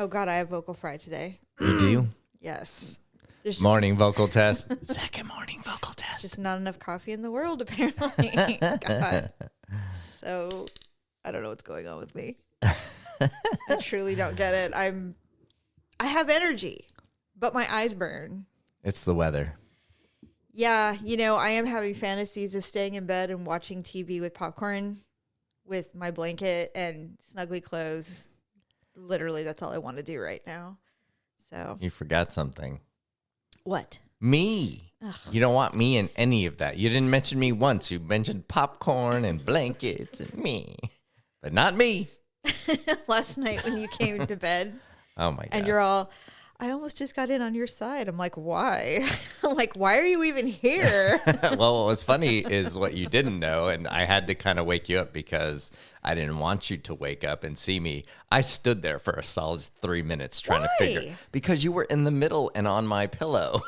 Oh, God, I have vocal fry today. You do? Yes. There's Morning vocal test. Second morning vocal test. just not enough coffee in the world, apparently. God. So, I don't know what's going on with me. I truly don't get it. I have energy, but my eyes burn. It's the weather. Yeah, I am having fantasies of staying in bed and watching TV with popcorn with my blanket and snuggly clothes. Literally, that's all I want to do right now. So You forgot something. what? Me. Ugh. You don't want me in any of that. You didn't mention me once. You mentioned popcorn and blankets and me, but not me. Last night when you came to bed Oh, my God. and you're all, I almost just got in on your side. I'm like, why? I'm like, why are you even here? Well, what was funny is what you didn't know, and I had to kind of wake you up because I didn't want you to wake up and see me. I stood there for a solid 3 minutes trying to figure, Why? because you were in the middle and on my pillow,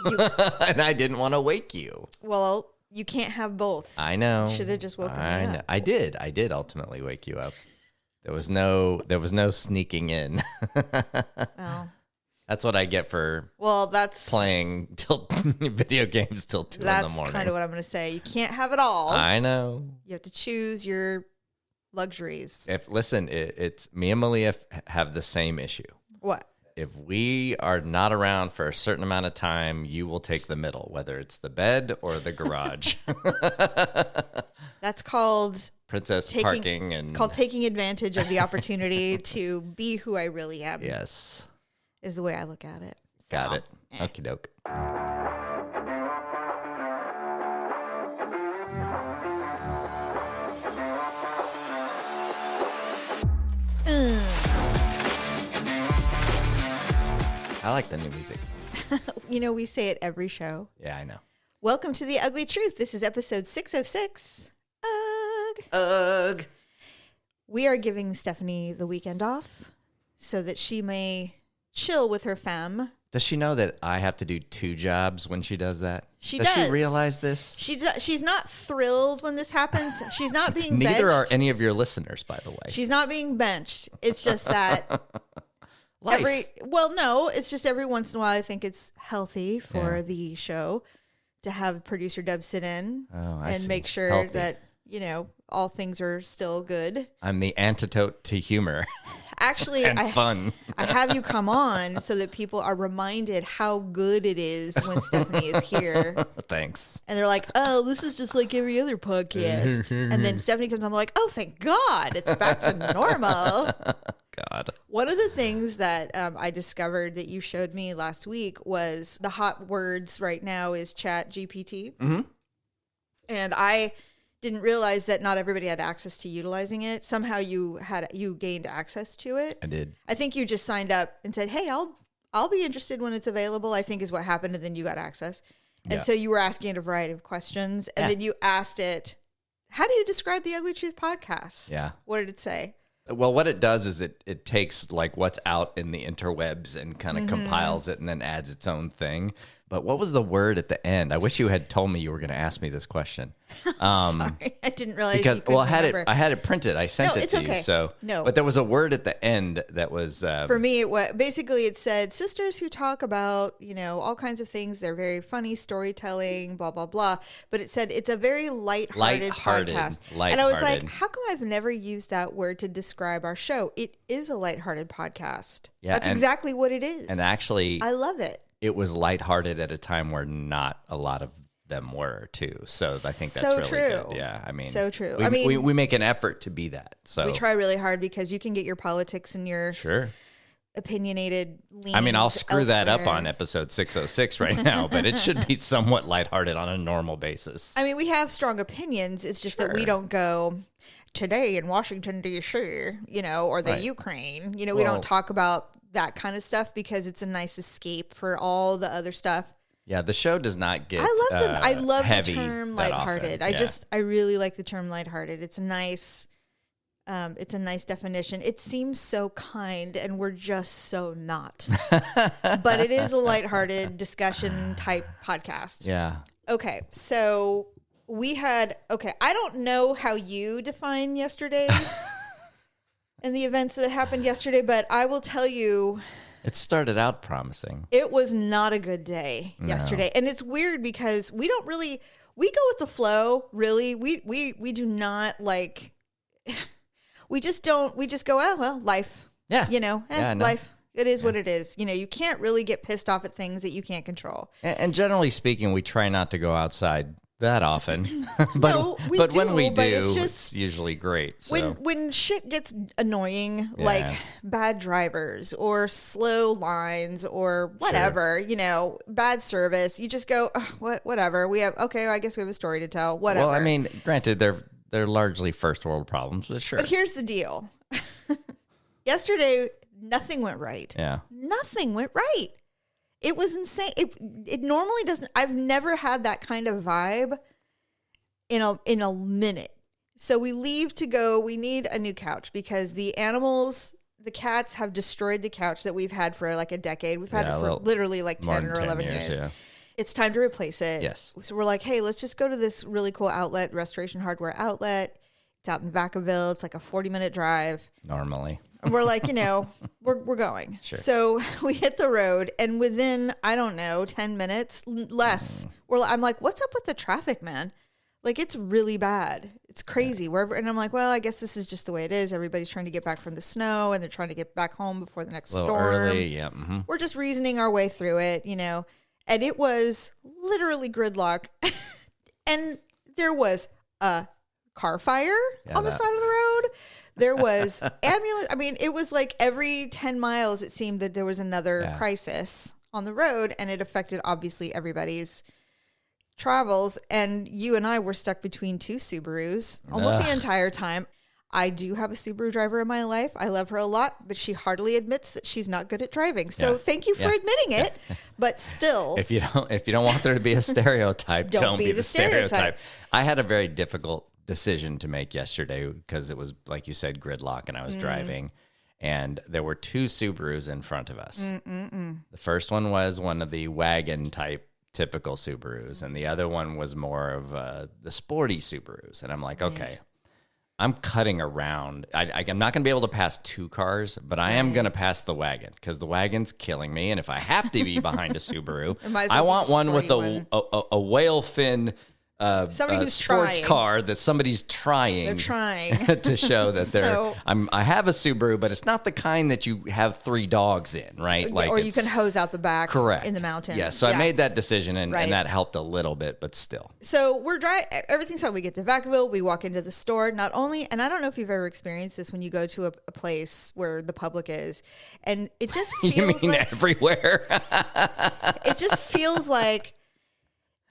and I didn't want to wake you. Well, you can't have both. I know. Should have just woken me I up. I did ultimately wake you up. There was no sneaking in. Oh. That's what I get for Well, that's playing till video games till 2 in the That's morning. kind of what I'm going to say. You can't have it all. I know. You have to choose your luxuries. It's me and Malia have the same issue. What? If we are not around for a certain amount of time, you will take the middle, whether it's the bed or the garage. That's called Princess parking and It's called taking advantage of the opportunity to be who I really am. yes, Is the way I look at it. got So, it. Okie doke. I like the new music. We say it every show. Yeah, I know. Welcome to the Ugly Truth. This is episode 606. Ugh. Ugh. We are giving Stephanie the weekend off so that she may chill with her fam. Does she know that I have to do 2 jobs when she does that? She does. does. She realize this? She's not thrilled when this happens. She's not being Neither benched. are any of your listeners, by the way. She's not being benched. It's just that Life. it's just every once in a while I think it's healthy for Yeah. the show to have producer Deb sit in I and see. make sure Healthy. that, all things are still good. I'm the antidote to humor Actually, and fun. I have you come on so that people are reminded how good it is when Stephanie is here. Thanks. And they're like, oh, this is just like every other podcast. And then Stephanie comes on, they're like, oh, thank God, it's back to normal. God. One of the things that I discovered that you showed me last week was the hot words right now is Chat GPT. Mm-hmm. And I didn't realize that not everybody had access to utilizing it. Somehow you gained access to it. I did. I think you just signed up and said, hey, I'll be interested when it's available, I think is what happened. And then you got access. And Yeah. so you were asking it a variety of questions. And then you asked it, how do you describe the Ugly Truth podcast? Yeah. What did it say? Well, what it does is it takes like what's out in the interwebs and kind of compiles it and then adds its own thing. But what was the word at the end? I wish you had told me you were going to ask me this question. Sorry, I didn't realize Because you couldn't remember. I had it printed. I sent No, it it's to okay. you. So No. but there was a word at the end that was For me, basically it said sisters who talk about, all kinds of things. They're very funny storytelling, blah, blah, blah. But it said it's a very lighthearted podcast. And I was like, how come I've never used that word to describe our show? It is a lighthearted podcast. Yeah, That's exactly what it is. and actually I love it. it was lighthearted at a time where not a lot of them were too. So I think that's So really true. good. Yeah, I mean, So true. We, I mean- we make an effort to be that. So We try really hard because you can get your politics and your sure. opinionated leanings I mean, I'll screw that up elsewhere. on episode 606 right now, but it should be somewhat lighthearted on a normal basis. I mean, we have strong opinions. It's just that we Sure. don't go today in Washington, D.C., or the Right. Ukraine. We Well- don't talk about that kind of stuff because it's a nice escape for all the other stuff. Yeah, the show does not get I love the heavy term that lighthearted. often. Yeah. I really like the term lighthearted. It's a nice definition. It seems so kind, and we're just so not. But it is a lighthearted discussion type podcast. Yeah. Okay, so I don't know how you define yesterday. and the events that happened yesterday, but I will tell you, it started out promising. It was not a good day yesterday. And it's weird because we go with the flow, really. We do not like, we just go, oh, well, life. Yeah. Life. It is what it is. You can't really get pissed off at things that you can't control. And generally speaking, we try not to go outside that often. but no, when we do, it's usually great. So. When shit gets annoying, like bad drivers or slow lines or whatever, bad service, you just go, whatever. I guess we have a story to tell. Whatever. Well, I mean, granted, they're largely first world problems, but sure. But here's the deal. Yesterday, nothing went right. Yeah. Nothing went right. It was insane. It normally doesn't. I've never had that kind of vibe in a minute. So we leave to go. We need a new couch because the cats have destroyed the couch that we've had for like a decade. We've had it for literally like 10 or 11 years. Yeah. It's time to replace it. Yes. So we're like, hey, let's just go to this really cool outlet, Restoration Hardware Outlet. It's out in Vacaville. It's like a 40-minute drive. Normally. And we're like, we're going. Sure. So we hit the road, and within, 10 minutes, less, I'm like, what's up with the traffic, man? Like, it's really bad. It's crazy. Wherever, and I'm like, well, I guess this is just the way it is. Everybody's trying to get back from the snow, and they're trying to get back home before the next storm. Early, yeah. Mm-hmm. We're just reasoning our way through it, And it was literally gridlock. And there was a car fire on the side of the road. There was ambulance. I mean, it was like every 10 miles, it seemed that there was another crisis on the road, and it affected obviously everybody's travels. And you and I were stuck between two Subarus almost the entire time. I do have a Subaru driver in my life. I love her a lot, but she hardly admits that she's not good at driving. So thank you for admitting it. But still, if you don't want there to be a stereotype, don't be the stereotype. I had a very difficult decision to make yesterday because it was, like you said, gridlock, and I was driving, and there were two Subarus in front of us. The first one was one of the wagon type typical Subarus, and the other one was more of the sporty Subarus. And I'm like, okay, I'm cutting around. I'm not going to be able to pass two cars, but I am going to pass the wagon because the wagon's killing me. And if I have to be behind a Subaru, I want one with a whale fin somebody who's sports trying. Car that somebody's trying. They're trying to show that they're. I have a Subaru, but it's not the kind that you have 3 dogs in, right? Or you can hose out the back. Correct. In the mountains. Yeah. So I made that decision, and that helped a little bit, but still. So we're driving. Everything's fine. We get to Vacaville. We walk into the store. Not only, and I don't know if you've ever experienced this when you go to a place where the public is, and it just feels you mean like everywhere. It just feels like.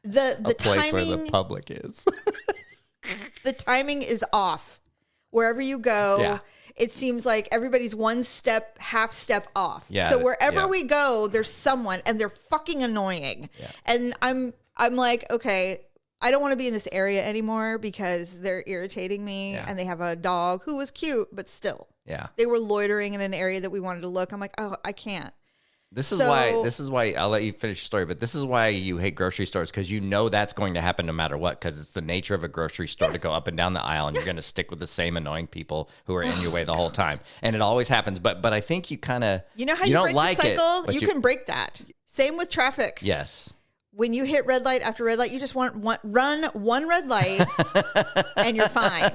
The place timing where the public is. The timing is off. Wherever you go, it seems like everybody's half step off. Yeah, so wherever we go, there's someone, and they're fucking annoying. Yeah. And I'm like, okay, I don't want to be in this area anymore because they're irritating me, and they have a dog who was cute, but still. Yeah. They were loitering in an area that we wanted to look. I'm like, oh, I can't. This is why I'll let you finish the story, but this is why you hate grocery stores, because that's going to happen no matter what, because it's the nature of a grocery store to go up and down the aisle, and you're going to stick with the same annoying people who are in your way the whole time. And it always happens. But I think you kind of how you don't break like the cycle? You can break that. Same with traffic. Yes. When you hit red light after red light, you just run one red light and you're fine.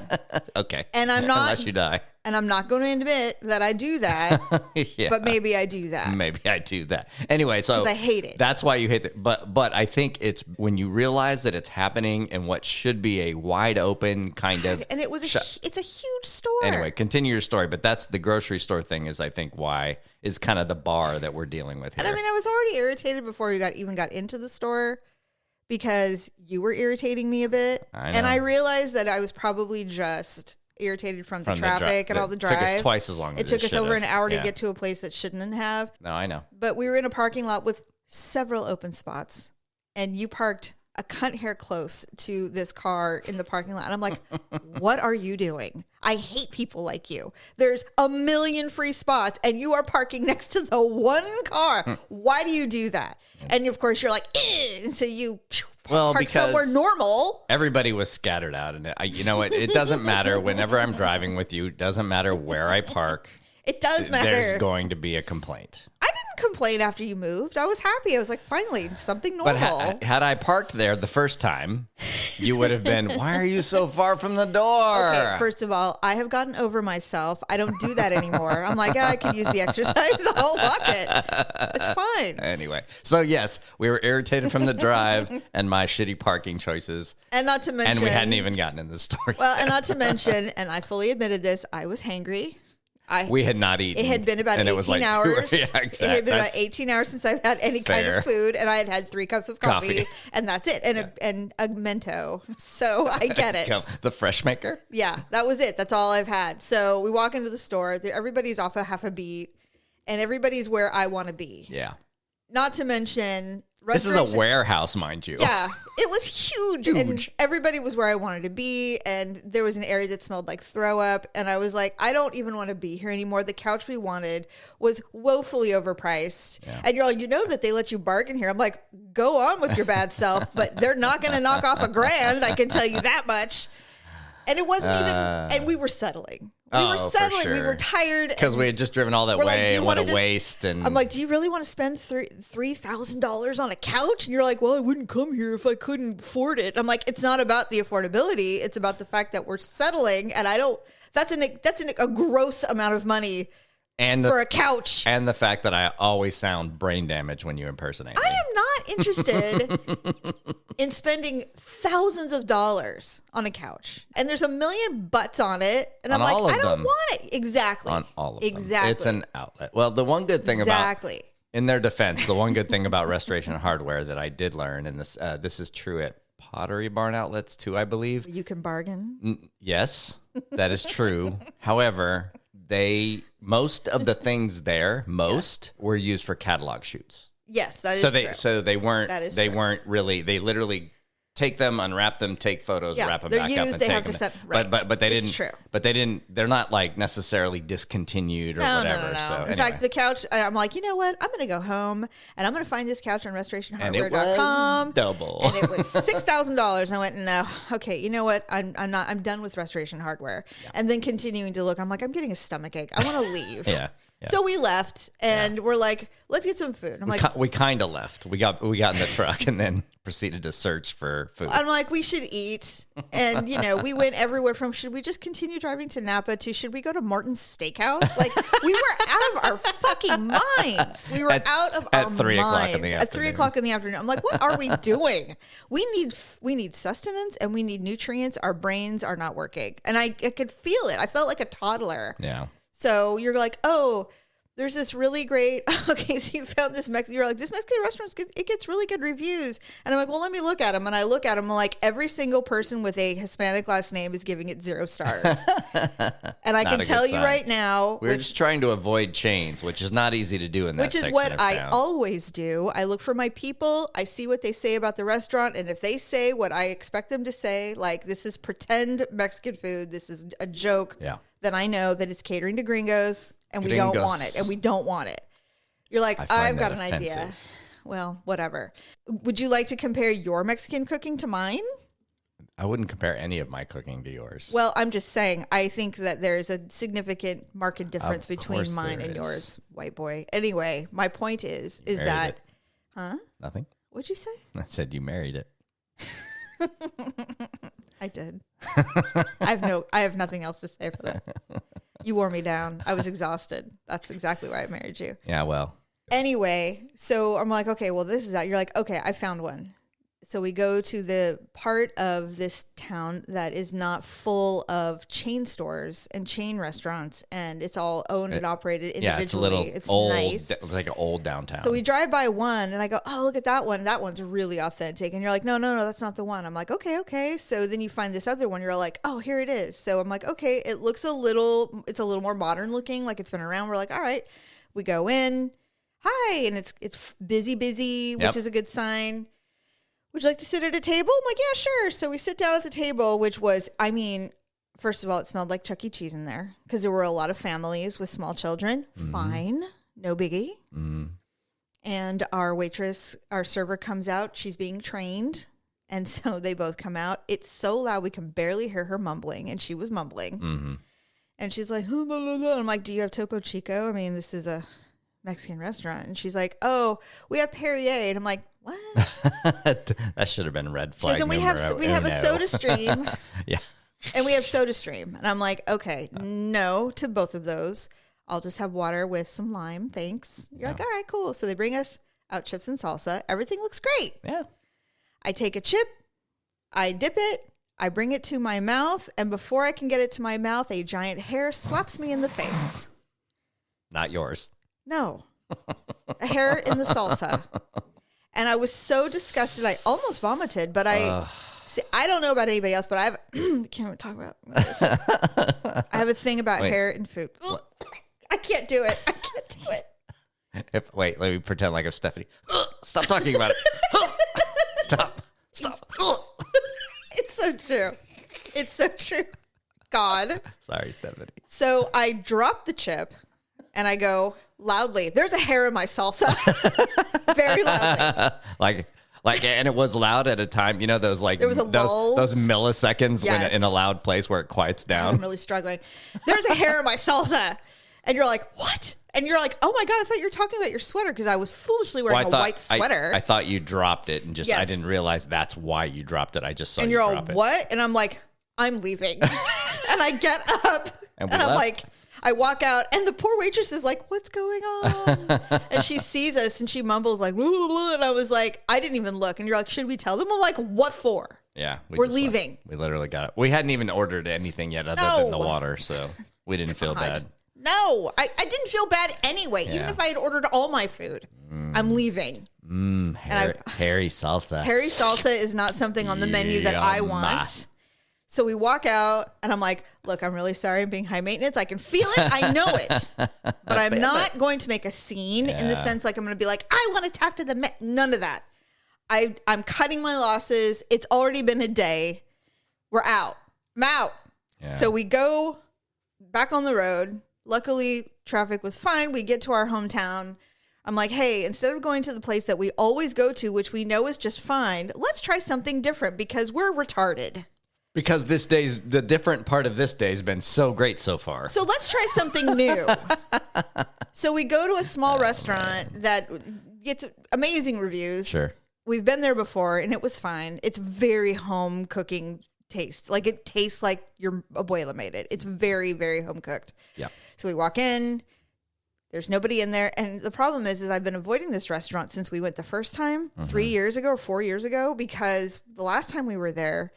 Okay. And unless you die. And I'm not going to admit that I do that, but maybe I do that. Maybe I do that. Anyway, so I hate it. That's why you hate it. But I think it's when you realize that it's happening in what should be a wide open kind of. And it's a huge store. Anyway, continue your story. But that's the grocery store thing is I think why is kind of the bar that we're dealing with here. And I mean, I was already irritated before we even got into the store because you were irritating me a bit. I know. And I realized that I was probably just irritated from the traffic and all the drive. It took us twice as long as it took us over an hour to get to a place that shouldn't have. No, I know. But we were in a parking lot with several open spots, and you parked a cunt hair close to this car in the parking lot. And I'm like, what are you doing? I hate people like you. There's a million free spots, and you are parking next to the one car. Why do you do that? And of course, you're like, eh! And so you park somewhere normal. Everybody was scattered out. And you know what? It doesn't matter. Whenever I'm driving with you, it doesn't matter where I park. It does matter. There's going to be a complaint. I didn't complain after you moved. I was happy. I was like, finally, something normal. But had I parked there the first time, you would have been, why are you so far from the door? Okay, first of all, I have gotten over myself. I don't do that anymore. I'm like, I could use the exercise. I'll walk it. It's fine. Anyway, so yes, we were irritated from the drive and my shitty parking choices. And not to mention. And we hadn't even gotten in the story. Well, and not to mention, and I fully admitted this, I was hangry. We had not eaten. It had been about 18 hours. Yeah, exactly. It had been about 18 hours since I've had any kind of food, and I had had 3 cups of coffee. And that's it, and a Mento. So I get it. The fresh maker? Yeah, that was it. That's all I've had. So we walk into the store. Everybody's off a half a beat, and everybody's where I want to be. Yeah. Not to mention... This is a warehouse, mind you. Yeah, it was huge. And everybody was where I wanted to be. And there was an area that smelled like throw up. And I was like, I don't even want to be here anymore. The couch we wanted was woefully overpriced. Yeah. And you're like, you know that they let you bargain here. I'm like, go on with your bad self. But they're not going to knock off $1,000. I can tell you that much. And it wasn't even, and we were settling. We were settling. Sure. We were tired. Because we had just driven all that way. Like, what a waste. And I'm like, do you really want to spend $3,000 on a couch? And you're like, well, I wouldn't come here if I couldn't afford it. I'm like, it's not about the affordability. It's about the fact that we're settling. And that's a gross amount of money for a couch. And the fact that I always sound brain damaged when you impersonate me. I am not interested in spending thousands of dollars on a couch. And there's a million butts on it. And I'm like, I don't want it. Exactly. On all of them. Exactly. It's an outlet. Well, the one good thing in their defense, the one good thing about Restoration Hardware that I did learn, and this is true at Pottery Barn outlets too, I believe. You can bargain. Yes, that is true. However, most of the things there were used for catalog shoots. Yes, that is true. So they weren't really, they literally take them, unwrap them, take photos, wrap them back up, and take them. But they didn't. True. But they didn't. They're not like necessarily discontinued or whatever. No. So in anyway. fact, the couch. I'm like, you know what? I'm going to go home and I'm going to find this couch on RestorationHardware.com. Double. And it was $6,000. I went, no. Okay, you know what? I'm not. I'm done with Restoration Hardware. Yeah. And then continuing to look, I'm like, I'm getting a stomachache. I want to leave. Yeah. So we left, and we're like, let's get some food. I'm like, we kind of left. We got in the truck and then proceeded to search for food. I'm like, we should eat. And, we went everywhere from, should we just continue driving to Napa to, should we go to Martin's Steakhouse? Like, we were out of our fucking minds. We were out of our minds. At 3 o'clock in the afternoon. At 3 o'clock in the afternoon. I'm like, what are we doing? We need sustenance and we need nutrients. Our brains are not working. And I could feel it. I felt like a toddler. Yeah. So you're like, oh, there's this really great, okay, so you found this you're like, this Mexican restaurant, it gets really good reviews. And I'm like, well, let me look at them. And I look at them, like, every single person with a Hispanic last name is giving it 0 stars. And I can tell you right now. We're just trying to avoid chains, which is not easy to do in that Which is what I always do. I look for my people. I see what they say about the restaurant. And if they say what I expect them to say, like, this is pretend Mexican food, this is a joke. Yeah. Then I know that it's catering to gringos and we don't want it. And we don't want it. You're like, I've got an idea. Well, whatever. Would you like to compare your Mexican cooking to mine? I wouldn't compare any of my cooking to yours. Well, I'm just saying, I think that there's a significant market difference between mine and yours, white boy. Anyway, my point is that... Huh? Nothing. What'd you say? I said you married it. I did. I have nothing else to say for that. You wore me down. I was exhausted. That's exactly why I married you. Yeah, well. Anyway, so I'm like, okay, well, this is out. You're like, okay, I found one. So we go to the part of this town that is not full of chain stores and chain restaurants, and it's all owned and operated individually. Yeah, it's a little old. Nice. It's like an old downtown. So we drive by one, and I go, oh, look at that one. That one's really authentic. And you're like, no, that's not the one. I'm like, okay. So then you find this other one. You're like, oh, here it is. So I'm like, okay, it's a little more modern looking, like it's been around. We're like, all right. We go in. Hi, and it's busy, which is a good sign. Would you like to sit at a table? I'm like, yeah, sure. So we sit down at the table, which was, first of all, it smelled like Chuck E. Cheese in there because there were a lot of families with small children. Mm-hmm. Fine. No biggie. Mm-hmm. And our server comes out. She's being trained. And so they both come out. It's so loud we can barely hear her mumbling, and she was mumbling. Mm-hmm. And she's like, blah, blah, blah. I'm like, do you have Topo Chico? I mean, this is a Mexican restaurant. And she's like, oh, we have Perrier. And I'm like, what? That should have been red flag. And we have a Soda Stream. Yeah. And we have Soda Stream. And I'm like, okay, no to both of those. I'll just have water with some lime. Thanks. You're like, all right, cool. So they bring us out chips and salsa. Everything looks great. Yeah. I take a chip. I dip it. I bring it to my mouth. And before I can get it to my mouth, a giant hair slaps me in the face. Not yours. No. A hair in the salsa. And I was so disgusted. I almost vomited, but see, I don't know about anybody else, but I have, can't even talk about this. I have a thing about hair in food. I can't do it. I can't do it. Wait, let me pretend like I'm Stephanie. Stop talking about it. Stop. It's so true. It's so true. God. Sorry, Stephanie. So I drop the chip and I go loudly, there's a hair in my salsa. Very loudly. Like, and it was loud at a time, you know, those like, there was a those milliseconds when in a loud place where it quiets down. I'm really struggling. There's a hair in my salsa. And you're like, what? And you're like, oh my God, I thought you were talking about your sweater because I was foolishly wearing a white sweater. I thought you dropped it and just, I didn't realize that's why you dropped it. I just saw you drop it. And you're all, what? And I'm like, I'm leaving. And I get up and I'm like, I walk out and the poor waitress is like, what's going on? And she sees us and she mumbles like, blah, blah, blah. And I was like, I didn't even look. And you're like, should we tell them? I'm like, what for? Yeah. We're leaving. Left. We literally got it. We hadn't even ordered anything yet other than the water. So we didn't feel bad. No, I didn't feel bad anyway. Yeah. Even if I had ordered all my food, I'm leaving. Hairy salsa. Hairy salsa is not something on the menu that I want. So we walk out and I'm like, look, I'm really sorry I'm being high maintenance. I can feel it. I know it. But I'm not going to make a scene in the sense like I'm going to be like, I want to talk to the none of that. I'm cutting my losses. It's already been a day. We're out. I'm out. Yeah. So we go back on the road. Luckily, traffic was fine. We get to our hometown. I'm like, hey, instead of going to the place that we always go to, which we know is just fine, let's try something different because we're retarded. Because the different part of this day has been so great so far. So let's try something new. So we go to a small restaurant that gets amazing reviews. Sure. We've been there before and it was fine. It's very home cooking taste. Like it tastes like your abuela made it. It's very, very home cooked. Yeah. So we walk in, there's nobody in there. And the problem is I've been avoiding this restaurant since we went the first time, 3 years ago or 4 years ago, because the last time we were there,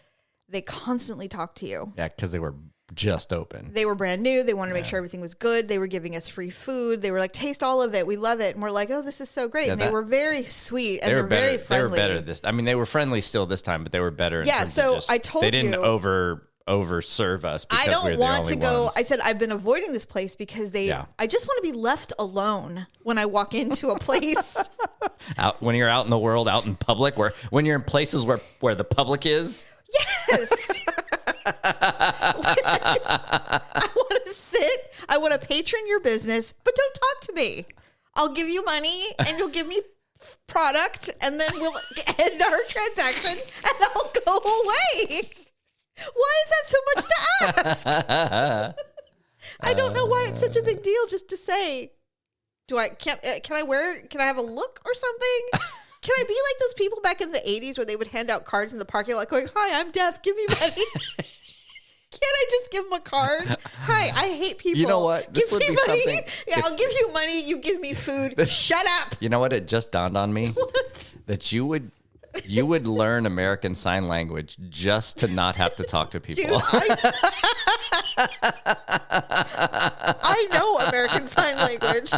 they constantly talked to you. Yeah, because they were just open. They were brand new. They wanted to make sure everything was good. They were giving us free food. They were like, taste all of it. We love it. And we're like, oh, this is so great. Yeah, and they were very sweet and they're very friendly. They were better this. I mean, they were friendly still this time, but they were better. Yeah. So I told you. They didn't overserve us because I don't we're want the only to go. ones. I said, I've been avoiding this place because I just want to be left alone when I walk into a place. When you're out in the world, out in public, when you're in places where the public is. Yes. I want to sit. I want to patron your business, but don't talk to me. I'll give you money and you'll give me product and then we'll end our transaction and I'll go away. Why is that so much to ask? I don't know why it's such a big deal just to say, can I have a look or something? Can I be like those people back in the 80s where they would hand out cards in the parking lot going, hi, I'm deaf, give me money. Can't I just give them a card? Hi, I hate people. You know what? This would be money. Something. Yeah, I'll give you money. You give me food. Shut up. You know what? It just dawned on me that you would learn American Sign Language just to not have to talk to people. Dude, I know American Sign Language.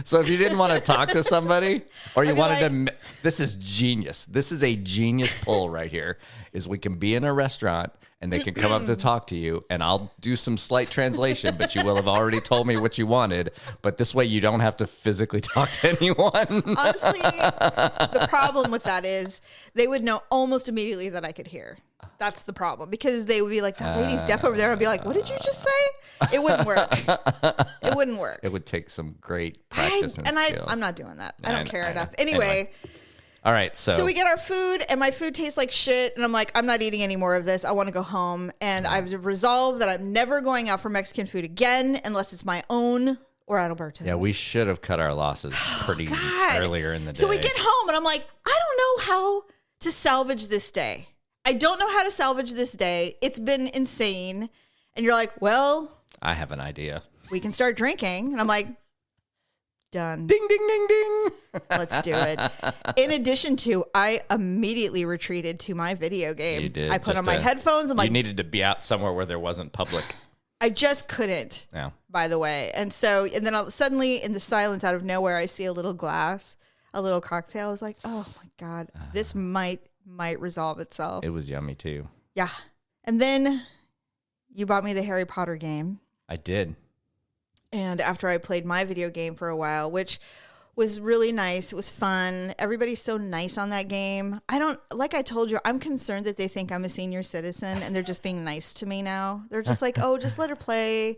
So if you didn't want to talk to somebody or you wanted to, this is genius. This is a genius pull right here, is we can be in a restaurant and they can come up to talk to you and I'll do some slight translation, but you will have already told me what you wanted. But this way you don't have to physically talk to anyone. Honestly, the problem with that is they would know almost immediately that I could hear. That's the problem, because they would be like, that lady's deaf over there. I'd be like, what did you just say? It wouldn't work. It wouldn't work. It would take some great practice and skill. I'm not doing that. I don't care enough. Anyway, All right, so we get our food, and my food tastes like shit, and I'm like, I'm not eating any more of this. I want to go home, and I've resolved that I'm never going out for Mexican food again unless it's my own or Adalberto's. Yeah, we should have cut our losses pretty earlier in the day. So we get home, and I'm like, I don't know how to salvage this day. I don't know how to salvage this day. It's been insane. And you're like, well, I have an idea. We can start drinking. And I'm like, done. Ding, ding, ding, ding. Let's do it. In addition to, I immediately retreated to my video game. You did. I put on my headphones. I'm like, you needed to be out somewhere where there wasn't public. I just couldn't, by the way. And then suddenly in the silence out of nowhere, I see a little glass, a little cocktail. I was like, oh my God, this might resolve itself. It was yummy too. Yeah. And then you bought me the Harry Potter game. I did. And after I played my video game for a while, which was really nice. It was fun. Everybody's so nice on that game. Like I told you, I'm concerned that they think I'm a senior citizen and they're just being nice to me now. They're just like, oh, just let her play.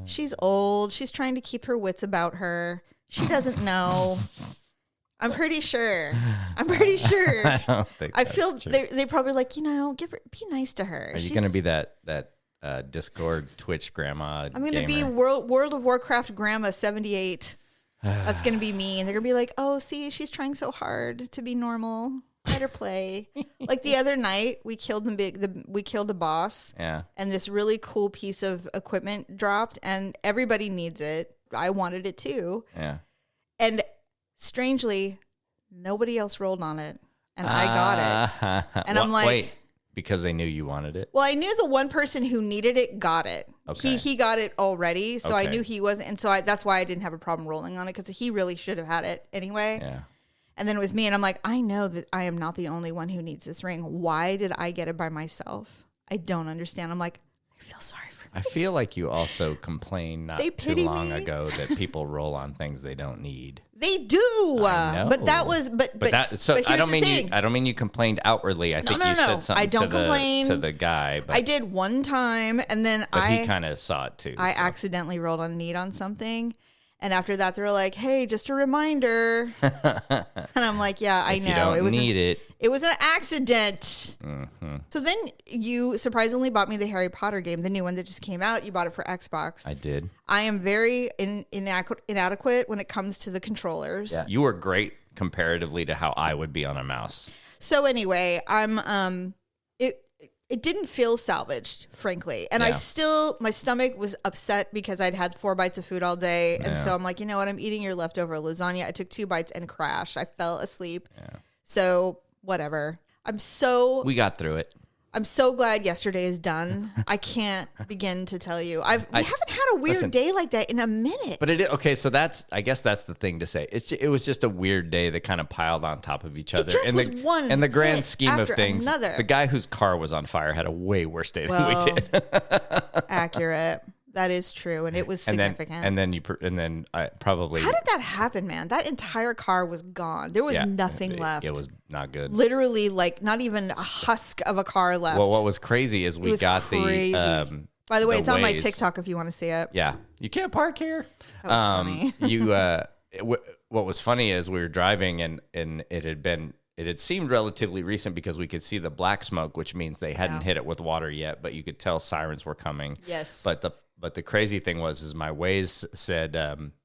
She's old. She's trying to keep her wits about her. She doesn't know. I'm pretty sure. I don't think I feel they probably like, be nice to her. Are you going to be that Discord Twitch grandma? I'm going to be World of Warcraft grandma 78. That's going to be me. And they're going to be like, oh, see, she's trying so hard to be normal. Let her play. Like the other night, we killed the boss. Yeah. And this really cool piece of equipment dropped, and everybody needs it. I wanted it too. Yeah. And strangely, nobody else rolled on it, and I got it. And I'm like, wait, because they knew you wanted it? Well, I knew the one person who needed it got it. Okay. He got it already, so I knew he wasn't, and so that's why I didn't have a problem rolling on it, because he really should have had it anyway. Yeah. And then it was me, and I'm like, I know that I am not the only one who needs this ring. Why did I get it by myself? I don't understand. I'm like, I feel sorry for me. I feel like you also complained not too long ago that people roll on things they don't need. They do, but that was but I don't mean you complained outwardly. I think you said something to the guy. But I did one time, and then he kind of saw it too. I accidentally rolled on need on something, and after that, they were like, "Hey, just a reminder." And I'm like, "Yeah, I know. You don't need it. It was an accident." Mm-hmm. So then you surprisingly bought me the Harry Potter game, the new one that just came out. You bought it for Xbox. I did. I am very inadequate when it comes to the controllers. Yeah. You were great comparatively to how I would be on a mouse. So anyway, it didn't feel salvaged, frankly. And my stomach was upset because I'd had 4 bites of food all day. And so I'm like, you know what? I'm eating your leftover lasagna. I took 2 bites and crashed. I fell asleep. Yeah. So whatever. We got through it. I'm so glad yesterday is done. I can't begin to tell you. We haven't had a weird day like that in a minute. But so I guess that's the thing to say. It was just a weird day that kind of piled on top of each other. In the grand scheme of things, the guy whose car was on fire had a way worse day than we did. Accurate. That is true, and it was significant. And then I probably. How did that happen, man? That entire car was gone. There was nothing left. It was not good. Literally, like not even a husk of a car left. Well, what was crazy is we got crazy. By the way, it's on my TikTok if you want to see it. Yeah, you can't park here. That was funny. What was funny is we were driving and it had seemed relatively recent because we could see the black smoke, which means they hadn't hit it with water yet, but you could tell sirens were coming. Yes. But the crazy thing is my Waze said,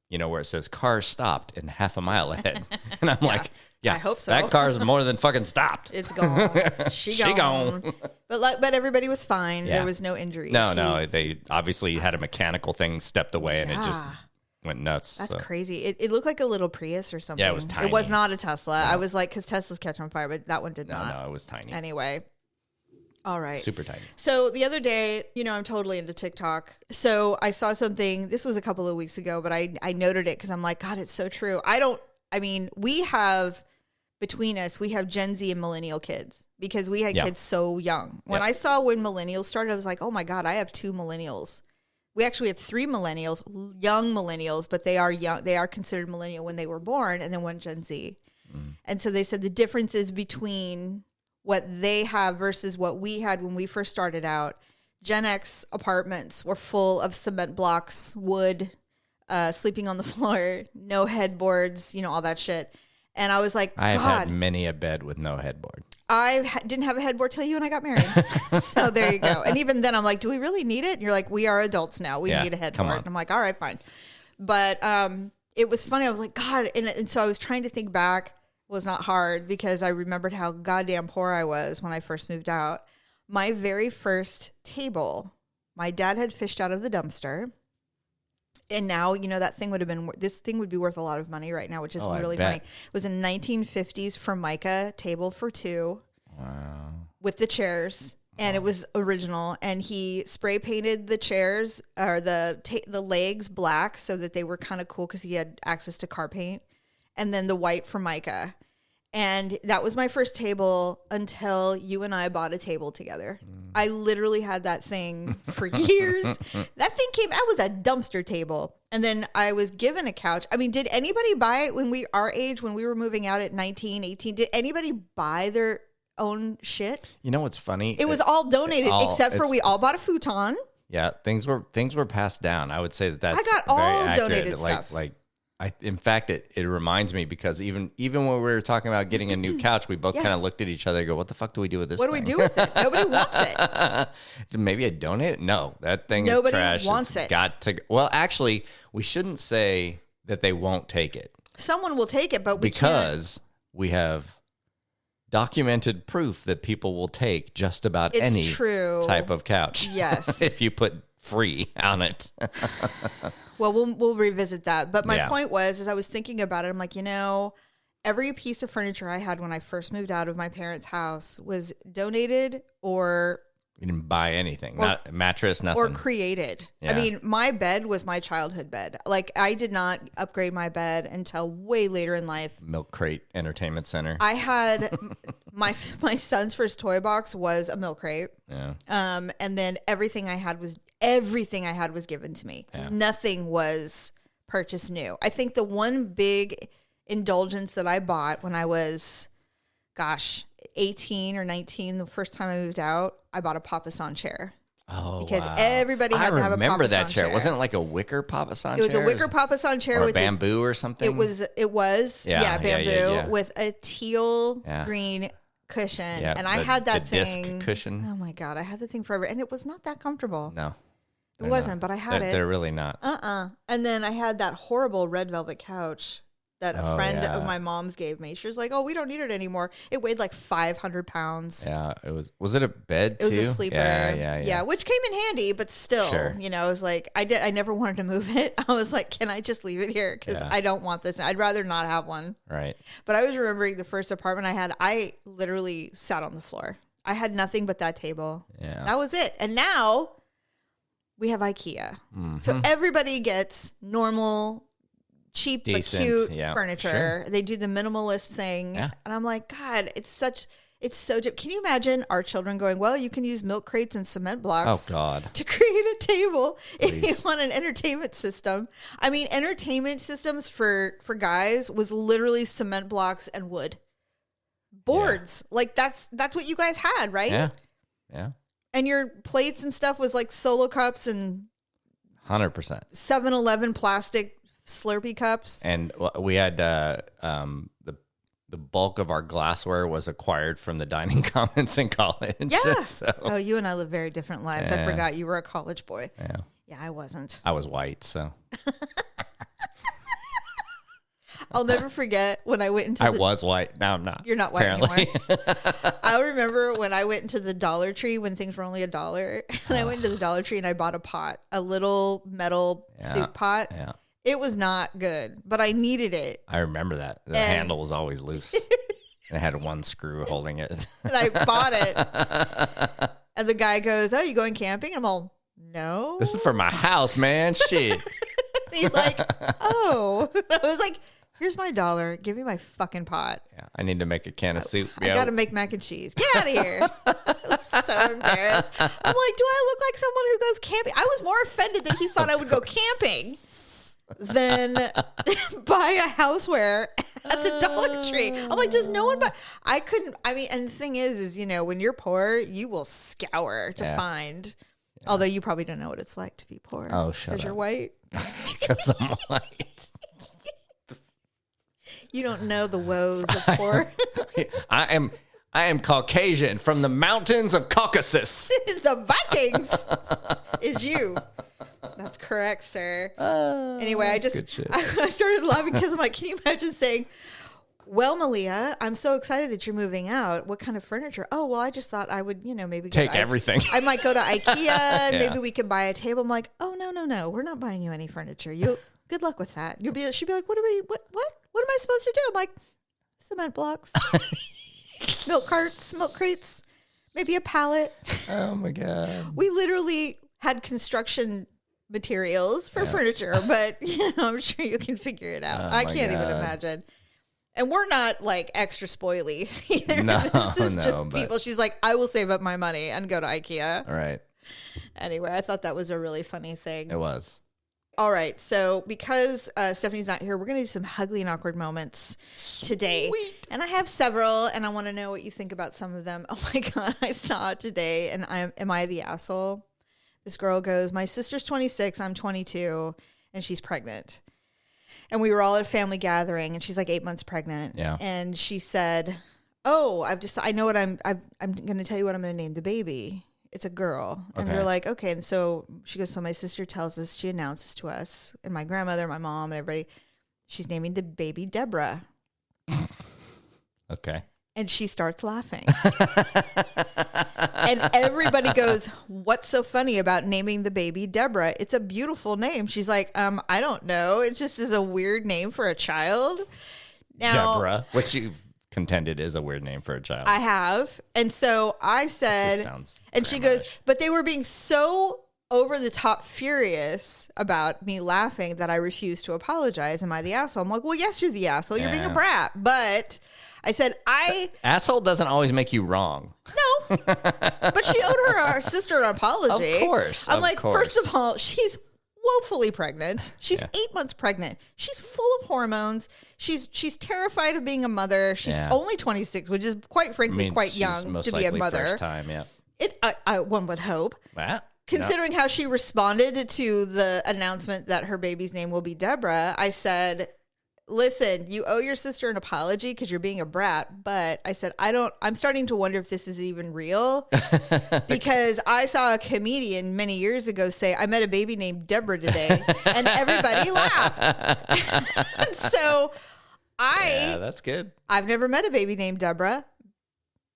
where it says cars stopped in half a mile ahead. And I'm like, I hope so. That car's more than fucking stopped. It's gone. She gone. But everybody was fine. Yeah. There was no injuries. No. They obviously had a mechanical thing stepped away and it just went nuts. That's crazy. It looked like a little Prius or something. Yeah, it was tiny. It was not a Tesla. No. I was like, because Teslas catch on fire, but that one did not. No, it was tiny. Anyway. All right. Super tiny. So the other day, I'm totally into TikTok. So I saw something, this was a couple of weeks ago, but I noted it because I'm like, God, it's so true. Between us, we have Gen Z and millennial kids because we had kids so young. When I saw when millennials started, I was like, oh my God, I have 2 millennials. We actually have 3 millennials, young millennials, but they are young. They are considered millennial when they were born, and then 1 Gen Z. And so they said the differences between what they have versus what we had when we first started out. Gen X apartments were full of cement blocks, wood, sleeping on the floor, no headboards, all that shit. And I was like, I have had many a bed with no headboard. I didn't have a headboard till you and I got married. So there you go. And even then I'm like, do we really need it? And you're like, we are adults now. We need a headboard. And I'm like, all right, fine. But it was funny. I was like, God. And so I was trying to think back. It was not hard because I remembered how goddamn poor I was when I first moved out. My very first table, my dad had fished out of the dumpster. And now, that thing this thing would be worth a lot of money right now, which is really funny. It was a 1950s Formica table for two. Wow. With the chairs. And it was original. And he spray painted the chairs or the legs black so that they were kind of cool because he had access to car paint. And then the white Formica. And that was my first table until you and I bought a table together. I literally had that thing for years. That was a dumpster table. And then I was given a couch. I mean, did anybody buy it when we were moving out at 19, 18? Did anybody buy their own shit? You know what's funny? It was all donated except for we all bought a futon. Yeah, things were passed down. I would say that's I got all donated stuff. In fact, it reminds me because even when we were talking about getting a new couch, we both kind of looked at each other and go, what the fuck do we do with this What do we do with it? Nobody wants it. Maybe I donate it? No, that thing is trash. Nobody wants it. Well, actually, we shouldn't say that they won't take it. Someone will take it, but because we have documented proof that people will take just about any type of couch. Yes. If you put free on it. Well, we'll revisit that. But my point was, as I was thinking about it, I'm like, every piece of furniture I had when I first moved out of my parents' house was donated or... You didn't buy anything, not a mattress, nothing. Or created. Yeah. I mean, my bed was my childhood bed. Like, I did not upgrade my bed until way later in life. Milk Crate Entertainment Center. I had... my son's first toy box was a milk crate. Yeah. And then everything I had was given to me. Yeah. Nothing was purchased new. I think the one big indulgence that I bought when I was, 18 or 19, the first time I moved out, I bought a Papasan chair. Oh, because everybody had to have a Papasan chair. I remember that chair. Wasn't it like a wicker Papasan chair? It was a wicker Papasan chair with bamboo or something. It was bamboo with a teal green cushion. Yeah, and I had that thing. Disc cushion. Oh my God, I had the thing forever, and it was not that comfortable. No. It wasn't, but I had it. They're really not. And then I had that horrible red velvet couch that a friend of my mom's gave me. She was like, "Oh, we don't need it anymore." It weighed like 500 pounds. Yeah, it was. Was it a bed too? It was a sleeper. Yeah, which came in handy, but still, I was like, I never wanted to move it. I was like, can I just leave it here? Because I don't want this. I'd rather not have one. Right. But I was remembering the first apartment I had. I literally sat on the floor. I had nothing but that table. Yeah, that was it. And now we have IKEA. Mm-hmm. So everybody gets normal, cheap, decent, but cute furniture. Sure. They do the minimalist thing. Yeah. And I'm like, God, it's so, can you imagine our children going, well, you can use milk crates and cement blocks to create a table if you want an entertainment system. I mean, entertainment systems for guys was literally cement blocks and wood. Boards. Yeah. Like that's what you guys had, right? Yeah. Yeah. And your plates and stuff was like Solo cups and 100% 7-Eleven plastic Slurpee cups. And we had the bulk of our glassware was acquired from the dining commons in college. Yeah. So. Oh, you and I live very different lives. I forgot you were a college boy. Yeah. Yeah, I wasn't. I was white, so. I'll never forget when I went into I was white. Now I'm not. You're not white anymore. I remember when I went into the Dollar Tree when things were only $1. And I went into the Dollar Tree and I bought a pot, a little metal soup pot. Yeah. It was not good, but I needed it. I remember that. The handle was always loose. And it had one screw holding it. And I bought it. And the guy goes, "Oh, you going camping?" And I'm all, "No. This is for my house, man. Shit." He's like, "Oh." I was like, "Here's my $1. Give me my fucking pot." Yeah, I need to make a can of soup. I got to make mac and cheese. Get out of here. I was so embarrassed. I'm like, do I look like someone who goes camping? I was more offended that he thought I would go camping than buy a houseware at the Dollar Tree. I'm like, does no one buy? I couldn't. I mean, and the thing is, when you're poor, you will scour to find. Yeah. Although you probably don't know what it's like to be poor. Oh, shut up. Because you're white. Because I'm white. You don't know the woes of poor. I am Caucasian from the mountains of Caucasus. The Vikings is you. That's correct, sir. Anyway, I started laughing because I'm like, can you imagine saying, well, Malia, I'm so excited that you're moving out. What kind of furniture? Oh, well, I just thought I would, maybe take everything. I might go to IKEA and maybe we could buy a table. I'm like, oh, no. We're not buying you any furniture. Good luck with that. She'd be like, what am I supposed to do? I'm like, cement blocks, milk crates, maybe a pallet. Oh my God. We literally had construction materials for furniture, but I'm sure you can figure it out. I can't even imagine. And we're not like extra spoily either. No, this is just people. She's like, I will save up my money and go to IKEA. All right. Anyway, I thought that was a really funny thing. It was. All right. So because Stephanie's not here, we're going to do some ugly and awkward moments today. And I have several, and I want to know what you think about some of them. Oh my God. I saw it today, and am I the asshole? This girl goes, my sister's 26, I'm 22, and she's pregnant. And we were all at a family gathering, and she's like 8 months pregnant. Yeah. And she said, "Oh, I know what I'm going to tell you what I'm going to name the baby. It's a girl." And they're like, "Okay." And so she goes, "So my sister tells us, she announces to us, and my grandmother, my mom, and everybody, she's naming the baby Deborah." Okay. And she starts laughing. And everybody goes, "What's so funny about naming the baby Deborah? It's a beautiful name." She's like, I don't know. It just is a weird name for a child. Now, Deborah, which you've contended is a weird name for a child. I have. And so I said, and she goes, but they were being so over the top furious about me laughing that I refused to apologize. Am I the asshole? I'm like, well, yes, you're the asshole. You're being a brat. But I said, asshole doesn't always make you wrong. No. But she owed her sister an apology. Of course. I'm like, first of all, she's woefully pregnant. She's 8 months pregnant. She's full of hormones. She's terrified of being a mother. She's only 26, which is quite frankly quite young to be a mother. First time, yeah. One would hope. Well, considering how she responded to the announcement that her baby's name will be Deborah, I said, listen, you owe your sister an apology because you're being a brat. But I said, I'm starting to wonder if this is even real because I saw a comedian many years ago say, I met a baby named Deborah today, and everybody laughed. And so that's good. I've never met a baby named Deborah,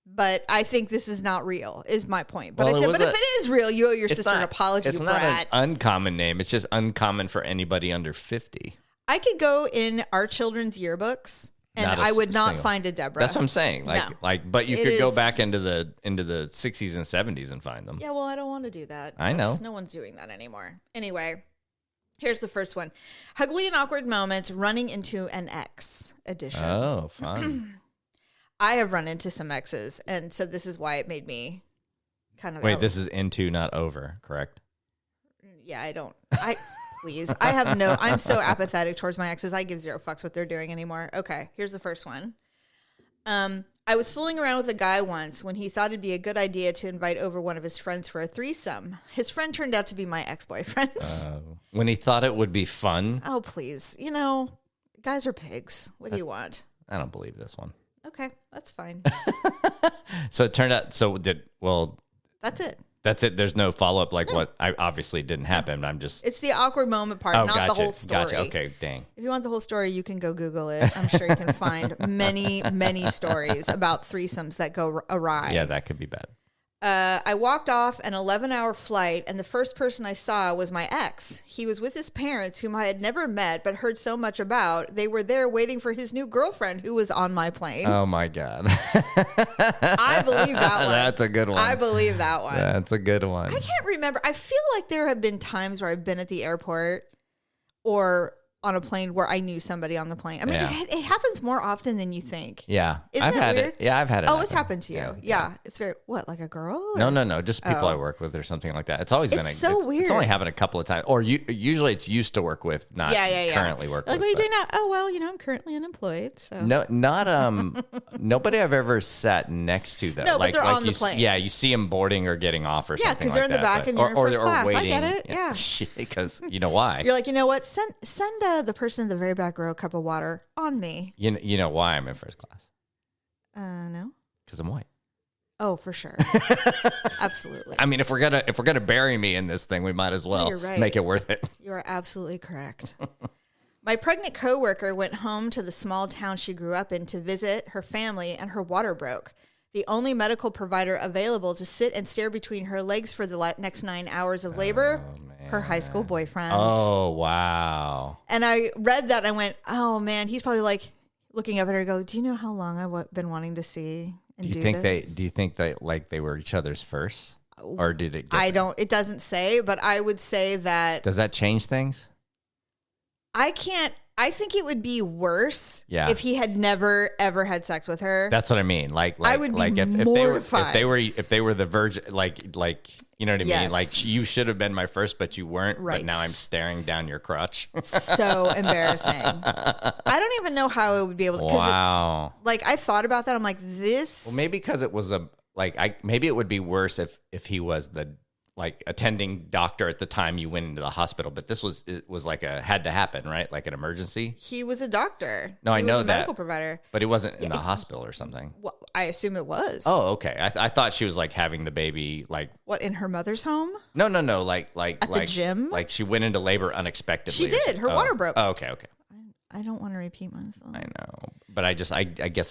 but I think this is not real, is my point. But I said, but if it is real, you owe your sister an apology, It's not an uncommon name. It's just uncommon for anybody under 50. I could go in our children's yearbooks and I would not find a Deborah. That's what I'm saying. But you could go back into the 60s and 70s and find them. Yeah, well, I don't want to do that. I know. No one's doing that anymore. Anyway, here's the first one. Ugly and awkward moments running into an ex edition. Oh, fun. I have run into some exes, and so this is why it made me kind of... Wait, this is into, not over, correct? Yeah, please. I'm so apathetic towards my exes. I give zero fucks what they're doing anymore. Okay, here's the first one. I was fooling around with a guy once when he thought it'd be a good idea to invite over one of his friends for a threesome. His friend turned out to be my ex-boyfriend. When he thought it would be fun? Oh, please. Guys are pigs. What do you want? I don't believe this one. Okay, that's fine. So it turned out, that's it. That's it. There's no follow-up what I obviously didn't happen. I'm just... It's the awkward moment part, not the whole story. Gotcha. Okay, dang. If you want the whole story, you can go Google it. I'm sure you can find many, many stories about threesomes that go awry. Yeah, that could be bad. I walked off an 11-hour flight, and the first person I saw was my ex. He was with his parents, whom I had never met but heard so much about. They were there waiting for his new girlfriend, who was on my plane. Oh, my God. I believe that one. That's a good one. I believe that one. That's a good one. I can't remember. I feel like there have been times where I've been at the airport or on a plane where I knew somebody on the plane. I mean, it happens more often than you think. Yeah. Isn't that weird? Yeah, I've had it. Oh, it's happened to you. Yeah. It's very, like a girl? Or? No. Just people I work with or something like that. It's always been so weird. It's only happened a couple of times. Or usually it's used to work with, not currently work with. Like, what are you doing now? Oh, well, I'm currently unemployed. So. No, not, nobody I've ever sat next to, though. No, but they're on the plane. Yeah, you see them boarding or getting off or something like that. Yeah, because they're in the back and you're in first class. Waiting. I get it. Yeah. Because you know why. You're like, you know what? Send the person in the very back row a cup of water on me. You know why I'm in first class? No. Because I'm white. Oh, for sure. Absolutely. I mean, if we're gonna bury me in this thing, we might as well make it worth it. You are absolutely correct. My pregnant coworker went home to the small town she grew up in to visit her family, and her water broke. The only medical provider available to sit and stare between her legs for the next 9 hours of labor, her high school boyfriend. Oh, wow. And I read that and I went, oh, man, he's probably like looking up at her and go, do you know how long I've been wanting to see and do this? Do you think they were each other's first? Or did it get it doesn't say, but I would say that. Does that change things? I think it would be worse if he had never ever had sex with her. That's what I mean. I would be mortified. If they were the virgin, like you know what I mean? Like you should have been my first, but you weren't. Right. But now I'm staring down your crotch. So embarrassing. I don't even know how it would be able to. Wow. It's, like I thought about that. I'm like this. Well, maybe because it was maybe it would be worse if he was the attending doctor at the time you went into the hospital, but this was like had to happen, right? Like an emergency. He was a doctor. No, I know was a that medical provider, but he wasn't in the hospital or something. Well, I assume it was. Oh, okay. I thought she was like having the baby what, in her mother's home? No, like at the gym. Like she went into labor unexpectedly. She did. Her water broke. Oh, okay. I don't want to repeat myself. I know, but I guess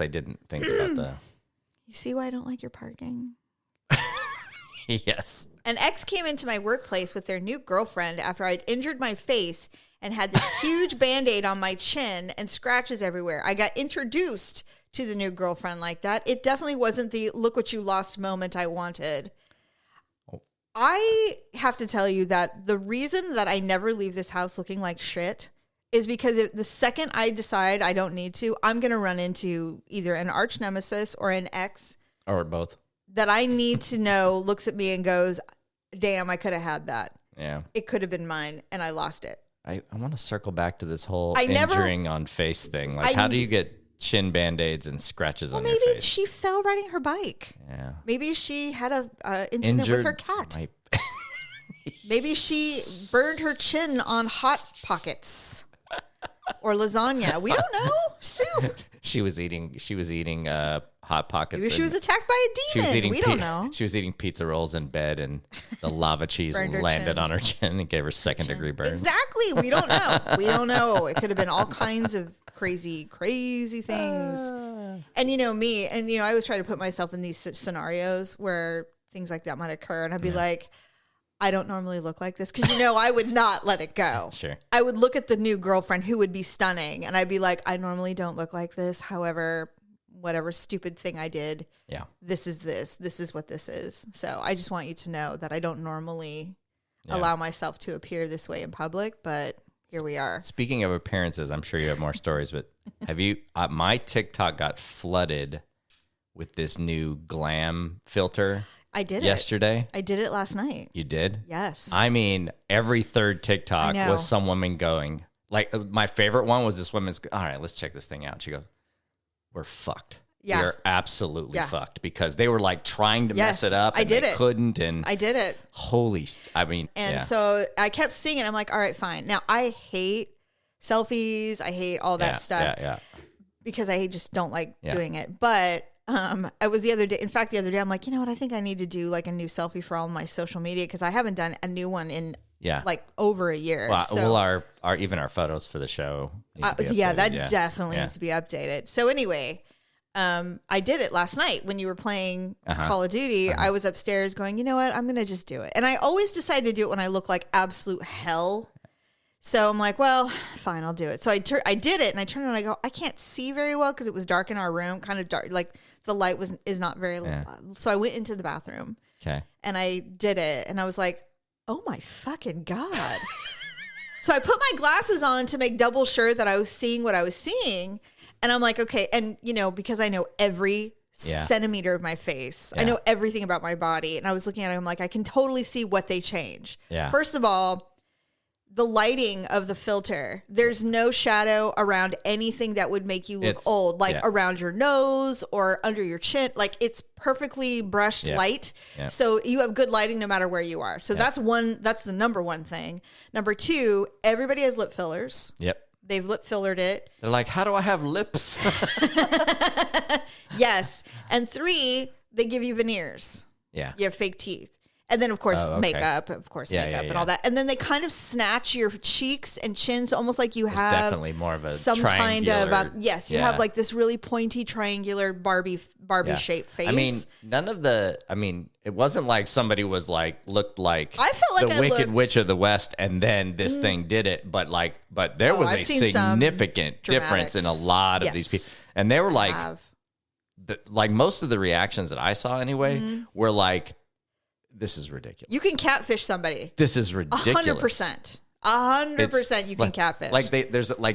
I didn't think about the. You see why I don't like your parking? Yes. An ex came into my workplace with their new girlfriend after I'd injured my face and had this huge Band-Aid on my chin and scratches everywhere. I got introduced to the new girlfriend like that. It definitely wasn't the look what you lost moment I wanted. Oh. I have to tell you that the reason that I never leave this house looking like shit is because the second I decide I don't need to, I'm going to run into either an arch nemesis or an ex. Or both. That I need to know looks at me and goes, damn, I could have had that. Yeah. It could have been mine and I lost it. I want to circle back to this whole injuring on face thing. Like, how do you get chin Band-Aids and scratches on your face? Maybe she fell riding her bike. Yeah. Maybe she had a incident with her cat. Maybe she burned her chin on Hot Pockets or lasagna. We don't know. Soup. She was eating Hot Pockets. Maybe she was attacked by a demon. We don't know. She was eating pizza rolls in bed, and the lava cheese landed on her chin and gave her second-degree burns. Exactly. We don't know. We don't know. It could have been all kinds of crazy things. And me, and I always try to put myself in these scenarios where things like that might occur, and I'd be like, I don't normally look like this because I would not let it go. Sure. I would look at the new girlfriend who would be stunning, and I'd be like, I normally don't look like this. However, whatever stupid thing I did, this is what this is. So I just want you to know that I don't normally allow myself to appear this way in public, but here we are. Speaking of appearances, I'm sure you have more stories, but have you? My TikTok got flooded with this new Glam filter. I did yesterday. I did it last night. You did? Yes. I mean, every third TikTok was some woman going. Like, my favorite one was this woman's, all right, let's check this thing out. She goes, we're fucked. Yeah. We're absolutely fucked because they were like trying to mess it up. And they couldn't. And I did it. So I kept seeing it. I'm like, all right, fine. Now I hate selfies. I hate all that stuff. Yeah. Because I just don't like doing it. But I was the other day. In fact, the other day, I'm like, you know what? I think I need to do like a new selfie for all my social media because I haven't done a new one in like over a year. Well, our even our photos for the show. That definitely needs to be updated. So anyway, I did it last night when you were playing Call of Duty. I was upstairs going, you know what? I'm going to just do it. And I always decide to do it when I look like absolute hell. So I'm like, well, fine, I'll do it. So I did it and I turned around and I go, I can't see very well because it was dark in our room, kind of dark. Like the light is not very so I went into the bathroom. Okay. And I did it and I was like, oh my fucking God. So I put my glasses on to make double sure that I was seeing what I was seeing. And I'm like, okay. And because I know every centimeter of my face, I know everything about my body. And I was looking at it, I'm like, I can totally see what they change. Yeah. First of all, the lighting of the filter, there's no shadow around anything that would make you look old, like around your nose or under your chin. Like it's perfectly brushed light. Yeah. So you have good lighting no matter where you are. So that's the number one thing. Number two, everybody has lip fillers. Yep. They've lip fillered it. They're like, how do I have lips? Yes. And 3, they give you veneers. Yeah. You have fake teeth. And then, of course, makeup, and all that. And then they kind of snatch your cheeks and chins, almost like you have definitely more of a some kind of, you have like this really pointy triangular Barbie shaped face. I mean, it wasn't like somebody was like, looked like I felt like the Wicked Witch of the West and then this thing did it. But there was a significant difference in a lot of these people. And they were like, like most of the reactions that I saw anyway were like, this is ridiculous. You can catfish somebody. This is ridiculous. 100% you can catfish.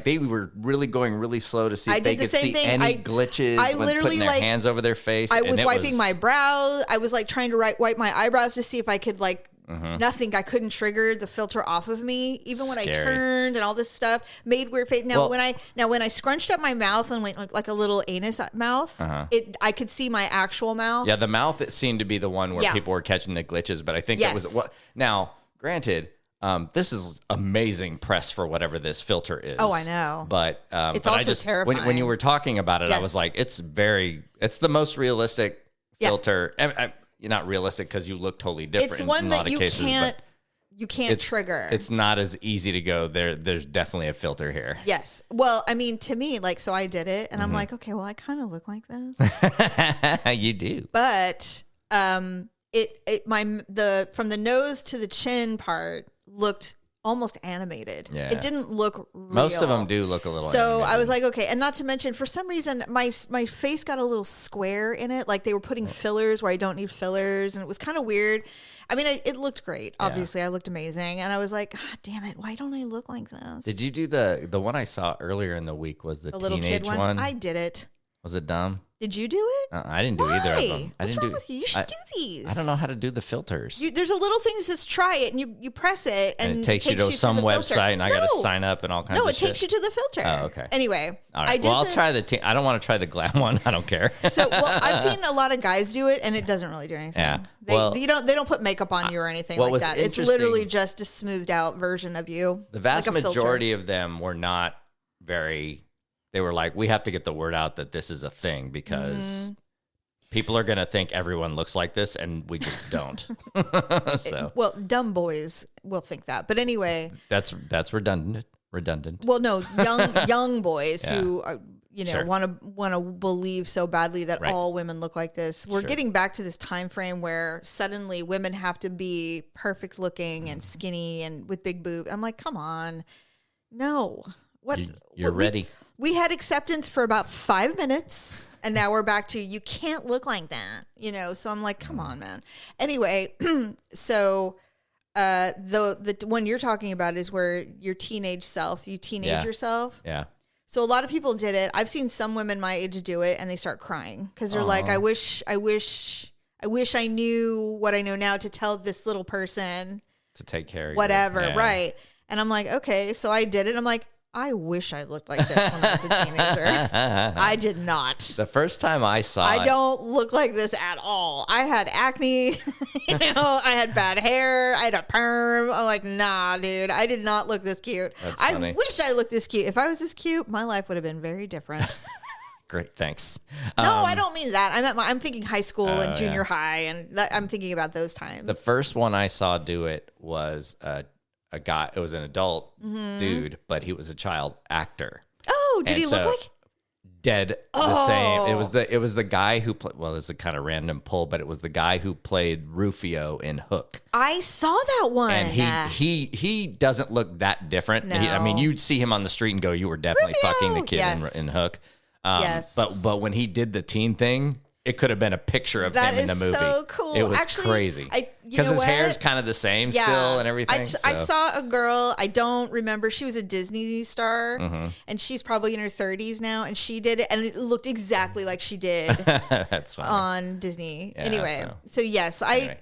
They were really going really slow to see if they could see thing. any glitches when putting their hands over their face. I was wiping my brows. I was like trying to wipe my eyebrows to see if I could nothing. I couldn't trigger the filter off of me. Even when I turned and all this stuff made weird face. Now when I scrunched up my mouth and went like a little anus mouth, I could see my actual mouth. Yeah, the mouth it seemed to be the one where people were catching the glitches. But I think that was what. Now, granted. This is amazing press for whatever this filter is. Oh, I know. But it's also terrifying. When you were talking about it, I was like, it's the most realistic filter. Not realistic because you look totally different. It's one that you can't trigger. It's not as easy to go there. There's definitely a filter here. Yes. Well, I mean, to me, so I did it, and I'm like, okay, well, I kind of look like this. You do. But from the nose to the chin part looked almost animated. Yeah. It didn't look real. Most of them do look a little animated. I was like, okay. And not to mention, for some reason, my face got a little square in it. Like they were putting fillers where I don't need fillers. And it was kind of weird. I mean, it looked great. Obviously, I looked amazing. And I was like, God damn it. Why don't I look like this? Did you do the one I saw earlier in the week was the little teenage kid one? I did it. Was it dumb? Did you do it? I didn't do either of them. What's wrong with you? You should do these. I don't know how to do the filters. There's a little thing that says try it, and you press it, and it takes you to some website, and I got to sign up and all kinds of shit. No, it takes you to the filter. Oh, okay. Anyway. All right. I'll try I don't want to try the Glam one. I don't care. I've seen a lot of guys do it, and it doesn't really do anything. Yeah. They don't put makeup on you or anything like that. It's literally just a smoothed out version of you. The vast majority of them were not very. They were like, we have to get the word out that this is a thing because people are going to think everyone looks like this, and we just don't. Dumb boys will think that. But anyway. That's redundant. Well, no, young boys who are, want to believe so badly that all women look like this. We're getting back to this time frame where suddenly women have to be perfect looking and skinny and with big boobs. I'm like, come on. No. What? You're ready. We had acceptance for about 5 minutes, and now we're back to you can't look like that, So I'm like, come on, man. Anyway, so the one you're talking about is where your teenage self, you teenage yourself. Yeah. So a lot of people did it. I've seen some women my age do it, and they start crying because they're like, I wish I knew what I know now to tell this little person to take care of whatever, you. Yeah. right? And I'm like, okay, so I did it. I'm like, I wish I looked like this when I was a teenager. I did not. The first time I saw I don't look like this at all. I had acne. I had bad hair. I had a perm. I'm like, nah, dude. I did not look this cute. I wish I looked this cute. If I was this cute, my life would have been very different. Great, thanks. No, I don't mean that. I'm thinking high school and junior high, and I'm thinking about those times. The first one I saw do it was a guy. It was an adult dude, but he was a child actor. Oh, did he look like dead the same? It was the guy who played. Well, it's a kind of random pull, but it was the guy who played Rufio in Hook. I saw that one, and he doesn't look that different. No. I mean, you'd see him on the street and go, "You were definitely Rufio! fucking the kid in Hook." Yes, but when he did the teen thing. It could have been a picture of him in the movie. That is so cool. It was crazy. Because his hair is kind of the same still and everything. I saw a girl, I don't remember, she was a Disney star, and she's probably in her 30s now, and she did it, and it looked exactly like she did That's funny. On Disney. Yeah, anyway, so yes, I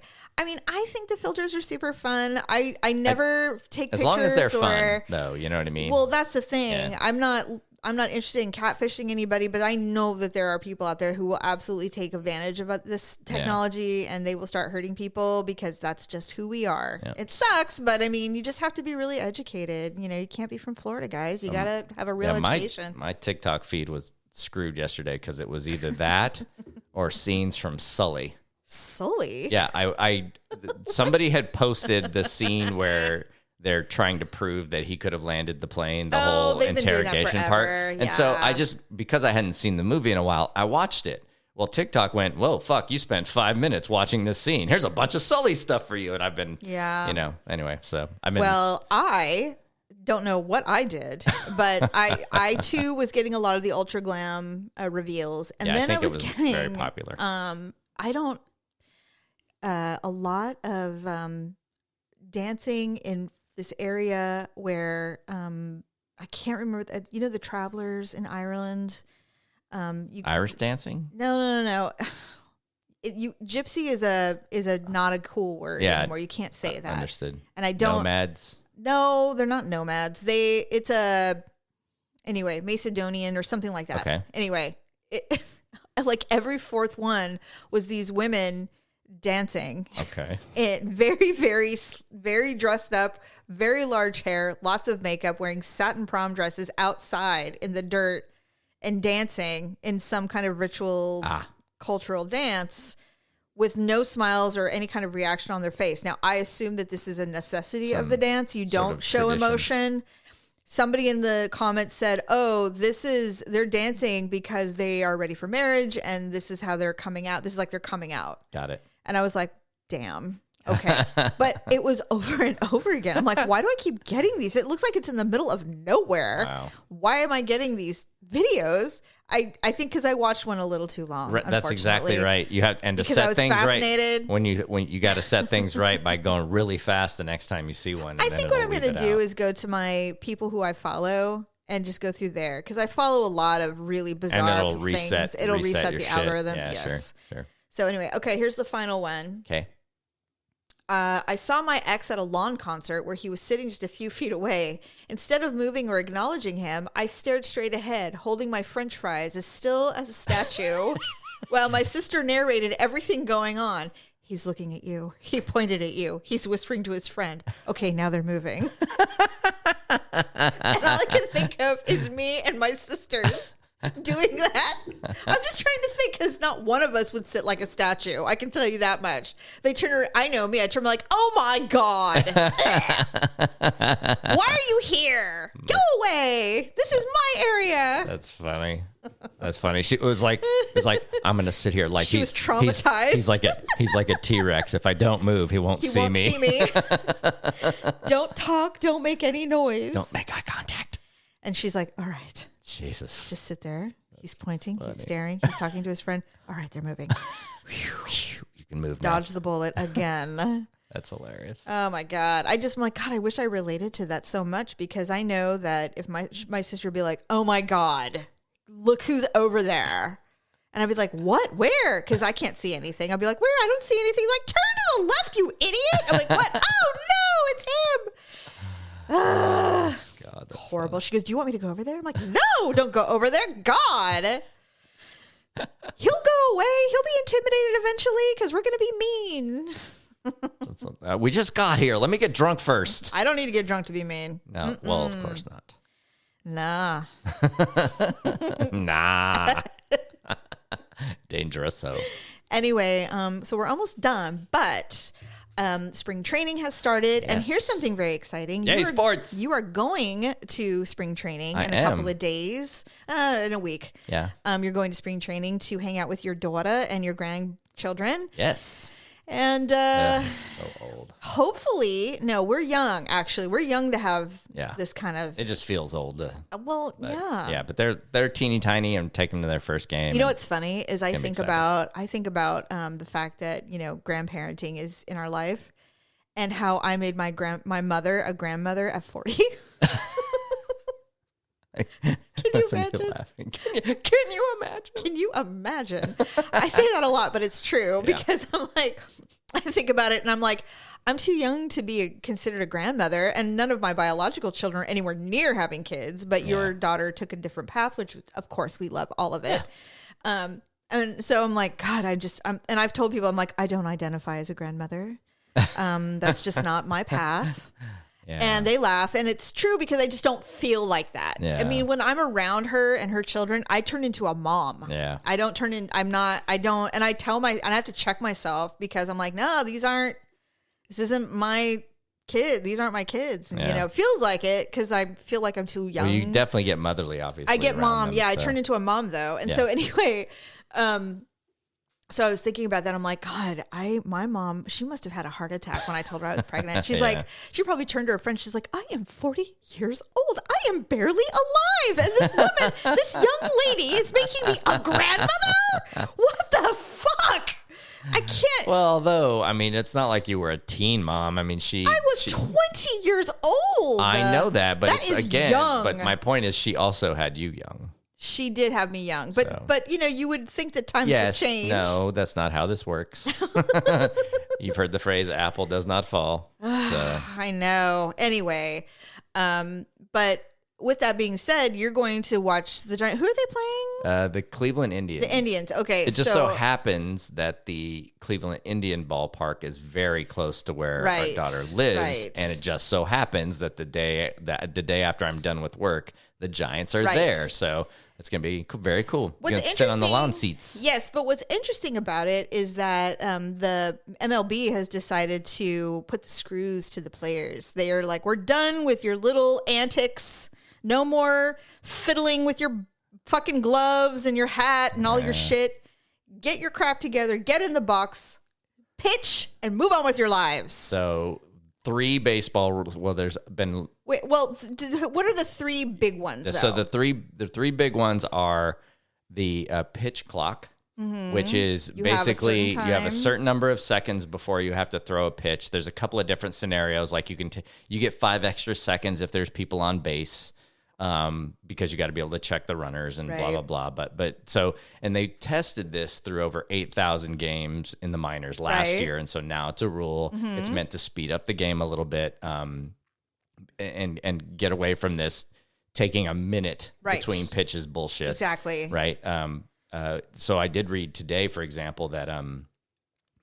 mean, I think the filters are super fun. I never take pictures. As long as they're fun, though, you know what I mean? Well, that's the thing. Yeah. I'm not interested in catfishing anybody, but I know that there are people out there who will absolutely take advantage of this technology and they will start hurting people because that's just who we are. Yep. It sucks, but I mean, you just have to be really educated. You know, you can't be from Florida, guys. You got to have a real education. My TikTok feed was screwed yesterday because it was either that or scenes from Sully. Sully? Yeah, I somebody had posted the scene where they're trying to prove that he could have landed the plane, the whole interrogation part. And so because I hadn't seen the movie in a while, I watched it. Well, TikTok went, whoa, fuck, you spent 5 minutes watching this scene. Here's a bunch of Sully stuff for you. And I've been, anyway, so I've been. Well, I don't know what I did, but I too was getting a lot of the ultra glam reveals. And then I was getting very popular. a lot of dancing in this area where I can't remember. The Travelers in Ireland. Irish dancing? No. Gypsy is a not a cool word anymore. You can't say that. Understood. And I don't. Nomads. No, they're not nomads. Macedonian or something like that. Okay. Anyway, like every fourth one was these women dancing. Okay. It very, very, very dressed up, very large hair, lots of makeup, wearing satin prom dresses outside in the dirt and dancing in some kind of ritual cultural dance with no smiles or any kind of reaction on their face. Now, I assume that this is a necessity of the dance. You don't show emotion. Somebody in the comments said, oh, they're dancing because they are ready for marriage and this is how they're coming out. This is like they're coming out. Got it. And I was like, damn. Okay. But it was over and over again. I'm like, why do I keep getting these? It looks like it's in the middle of nowhere. Wow. Why am I getting these videos? I think because I watched one a little too long. That's exactly right. You have to set things right when you got to set things right by going really fast the next time you see one. I think what I'm going to do is go to my people who I follow and just go through there because I follow a lot of really bizarre things. It'll reset the algorithm. Yeah, yes. Sure. So anyway, okay, here's the final one. Okay. I saw my ex at a lawn concert where he was sitting just a few feet away. Instead of moving or acknowledging him, I stared straight ahead, holding my French fries as still as a statue, while my sister narrated everything going on. He's looking at you. He pointed at you. He's whispering to his friend. Okay, now they're moving. And all I can think of is me and my sisters doing that. I'm just trying to think because not one of us would sit like a statue. I can tell you that much. They turn around, I know me. I turn like, oh my God. Why are you here? Go away. This is my area. That's funny. She was like, I'm going to sit here like she was traumatized. He's like a T-Rex. If I don't move, he won't see me. Don't talk. Don't make any noise. Don't make eye contact. And she's like, all right. Jesus. Just sit there. He's pointing. Funny. He's staring. He's talking to his friend. All right, they're moving. You can move now. Dodge the bullet again. That's hilarious. Oh, my God. I'm like, God, I wish I related to that so much because I know that if my sister would be like, oh, my God, look who's over there. And I'd be like, what? Where? Because I can't see anything. I'd be like, where? I don't see anything. Like, turn to the left, you idiot. I'm like, what? Oh, no, it's him. God, that's horrible. Funny. She goes, do you want me to go over there? I'm like, no, don't go over there. God. He'll go away. He'll be intimidated eventually because we're going to be mean. We just got here. Let me get drunk first. I don't need to get drunk to be mean. No, well, of course not. Nah. Nah. Dangerous. So anyway, so we're almost done, but spring training has started, and here's something very exciting. Yay, sports! You are going to spring training in a couple of days, in a week. Yeah. You're going to spring training to hang out with your daughter and your grandchildren. Yes. And so old. Hopefully, no, we're young. Actually, we're young to have this kind of. It just feels old. Yeah, but they're teeny tiny and take them to their first game. You know what's funny is I think about the fact that grandparenting is in our life, and how I made my mother a grandmother at 40. Can you imagine? Can you imagine? I say that a lot, but it's true because I'm like, I think about it and I'm like, I'm too young to be considered a grandmother, and none of my biological children are anywhere near having kids, but your daughter took a different path, which of course we love all of it. Yeah. And so I'm like, God, and I've told people, I'm like, I don't identify as a grandmother. That's just not my path. Yeah. And they laugh, and it's true because I just don't feel like that. Yeah. I mean, when I'm around her and her children, I turn into a mom. Yeah. I don't, and I tell and I have to check myself because I'm like, no, this isn't my kid. These aren't my kids. And, it feels like it because I feel like I'm too young. Well, you definitely get motherly, obviously. I get mom. Them, I turn into a mom though. And so anyway, so I was thinking about that. I'm like, God, my mom, she must have had a heart attack when I told her I was pregnant. She's like, she probably turned to her friend. She's like, I am 40 years old. I am barely alive. And this woman, this young lady is making me a grandmother? What the fuck? I can't. Well, although, I mean, it's not like you were a teen mom. I mean, I was 20 years old. I know that, but that is young. But my point is she also had you young. She did have me young, but you would think that times would change. No, that's not how this works. You've heard the phrase "apple does not fall." So. I know. Anyway, but with that being said, you're going to watch the Giants. Who are they playing? The Cleveland Indians. The Indians. Okay. It just so happens that the Cleveland Indian ballpark is very close to where our daughter lives, and it just so happens that the day after I'm done with work, the Giants are there. So. It's going to be very cool. You're going to sit on the lawn seats. Yes, but what's interesting about it is that the MLB has decided to put the screws to the players. They are like, we're done with your little antics. No more fiddling with your fucking gloves and your hat and all your shit. Get your crap together. Get in the box. Pitch and move on with your lives. So 3 baseball rules. Well, there's been... what are the 3 big ones, though? So the three big ones are the pitch clock, which is basically you have a certain number of seconds before you have to throw a pitch. There's a couple of different scenarios. Like you get 5 extra seconds if there's people on base, because you got to be able to check the runners and blah, blah, blah. And they tested this through over 8,000 games in the minors last year. And so now it's a rule. It's meant to speed up the game a little bit. And get away from this taking a minute between pitches bullshit. Exactly. Right. So I did read today, for example, that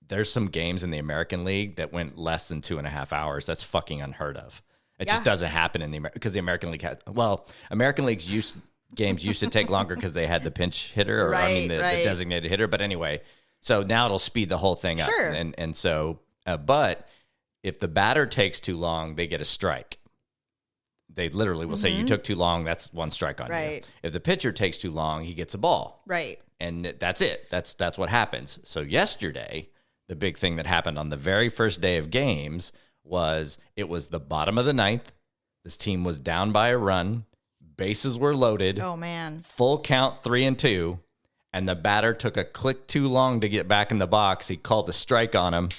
there's some games in the American League that went less than 2.5 hours. That's fucking unheard of. It just doesn't happen in because the American League American League's games used to take longer because they had the pinch hitter the designated hitter. But anyway, so now it'll speed the whole thing up. Sure. And so, but if the batter takes too long, they get a strike. They literally will say, you took too long, that's 1 strike on you. If the pitcher takes too long, he gets a ball. Right. And that's it. That's what happens. So yesterday, the big thing that happened on the very first day of games was it was the bottom of the 9th. This team was down by a run. Bases were loaded. Oh, man. Full count 3-2. And the batter took a click too long to get back in the box. He called a strike on him.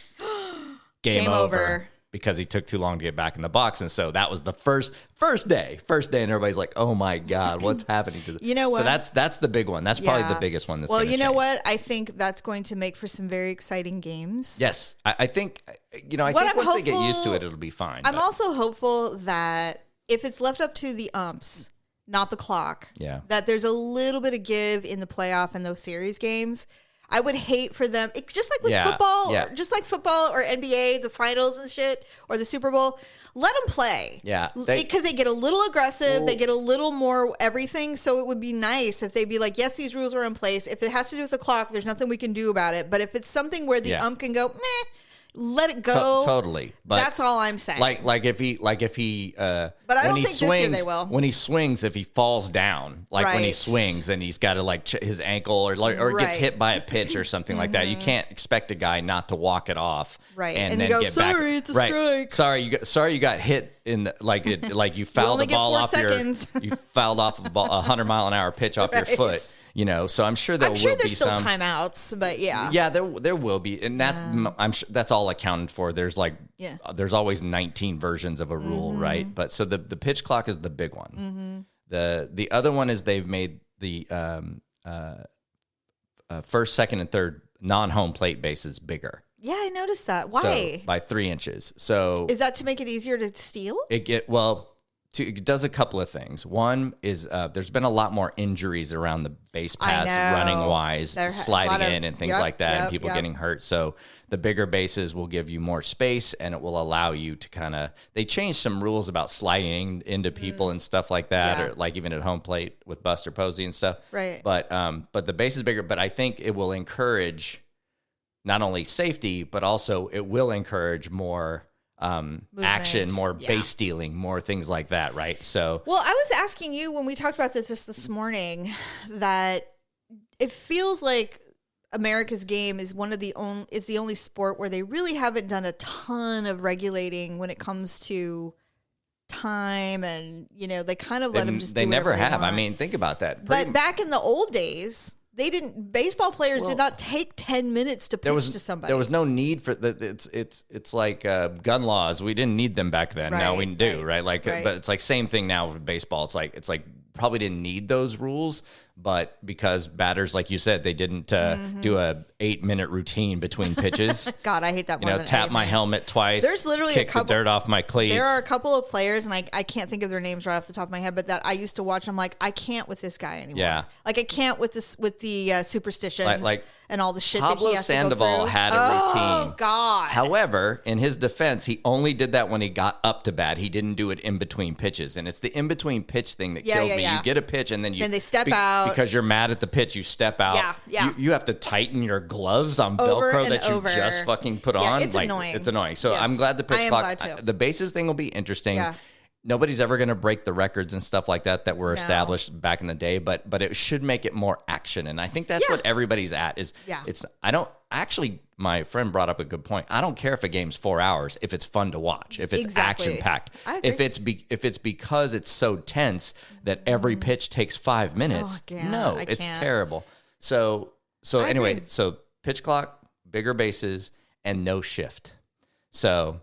Game over. Because he took too long to get back in the box. And so that was the first day. And everybody's like, oh my God, what's happening to this? You know what? So that's the big one. That's probably the biggest one. Well, you know what? I think that's going to make for some very exciting games. Yes. I think once they get used to it, it'll be fine. I'm also hopeful that if it's left up to the umps, not the clock, that there's a little bit of give in the playoff and those series games. I would hate for them, just like with football, just like football or NBA, the finals and shit, or the Super Bowl. Let them play. Yeah. Because they get a little aggressive. They get a little more everything. So it would be nice if they'd be like, yes, these rules are in place. If it has to do with the clock, there's nothing we can do about it. But if it's something where the ump can go, meh, let it go. Totally. But that's all I'm saying. Like if he but I don't think this year they will. When he swings, if he falls down, when he swings and he's got to his ankle or gets hit by a pitch or something like that, you can't expect a guy not to walk it off. Right. And then you go, get sorry, back. It's a strike. Sorry, you got hit in you fouled the ball off you fouled off a 100-mile-an-hour pitch off your foot. So I'm sure there's still timeouts, but there will be, and that I'm sure that's all accounted for. There's there's always 19 versions of a rule, right? But so the pitch clock is the big one. The other one is they've made the first, second, and third non-home plate bases bigger. Yeah, I noticed that. Why? So, by 3 inches. So is that to make it easier to steal? It does a couple of things. One is there's been a lot more injuries around the base pass, running wise, sliding in and things like that, and people getting hurt. So the bigger bases will give you more space, and it will allow you to they changed some rules about sliding into people and stuff like that, or like even at home plate with Buster Posey and stuff. Right. But the base is bigger, but I think it will encourage not only safety, but also it will encourage more action, more base stealing, more things like that, right? So, well, I was asking you when we talked about this morning that it feels like America's game is the only sport where they really haven't done a ton of regulating when it comes to time, and they kind of let them just. They never have. I mean, think about that. But back in the old days, baseball players did not take 10 minutes to pitch to somebody. There was no need for that. It's like gun laws. We didn't need them back then. Now we do, right? But it's like same thing now with baseball. It's like probably didn't need those rules, but because batters, like you said, they didn't do a 8-minute routine between pitches. God, I hate that more than tap anything. My helmet twice. There's literally kick the dirt off my cleats. There are a couple of players, and I can't think of their names right off the top of my head, but that I used to watch. I'm like, I can't with this guy anymore. Yeah. Like I can't with the superstitions and all the shit Pablo that he has Sandoval to go through. had a routine. Oh God. However, in his defense, he only did that when he got up to bat. He didn't do it in between pitches, and it's the in between pitch thing that kills me. You get a pitch, and then they step out because you're mad at the pitch. You step out. Yeah. You have to tighten your gloves on Velcro that you just fucking put on. It's annoying. It's annoying. So I'm glad the pitch clock. The bases thing will be interesting. Yeah. Nobody's ever going to break the records and stuff like that were established back in the day, but it should make it more action. And I think that's what everybody's at is my friend brought up a good point. I don't care if a game's 4 hours, if it's fun to watch, if it's action packed, if it's because it's so tense that every pitch takes 5 minutes. It's terrible. So anyway, so pitch clock, bigger bases, and no shift. So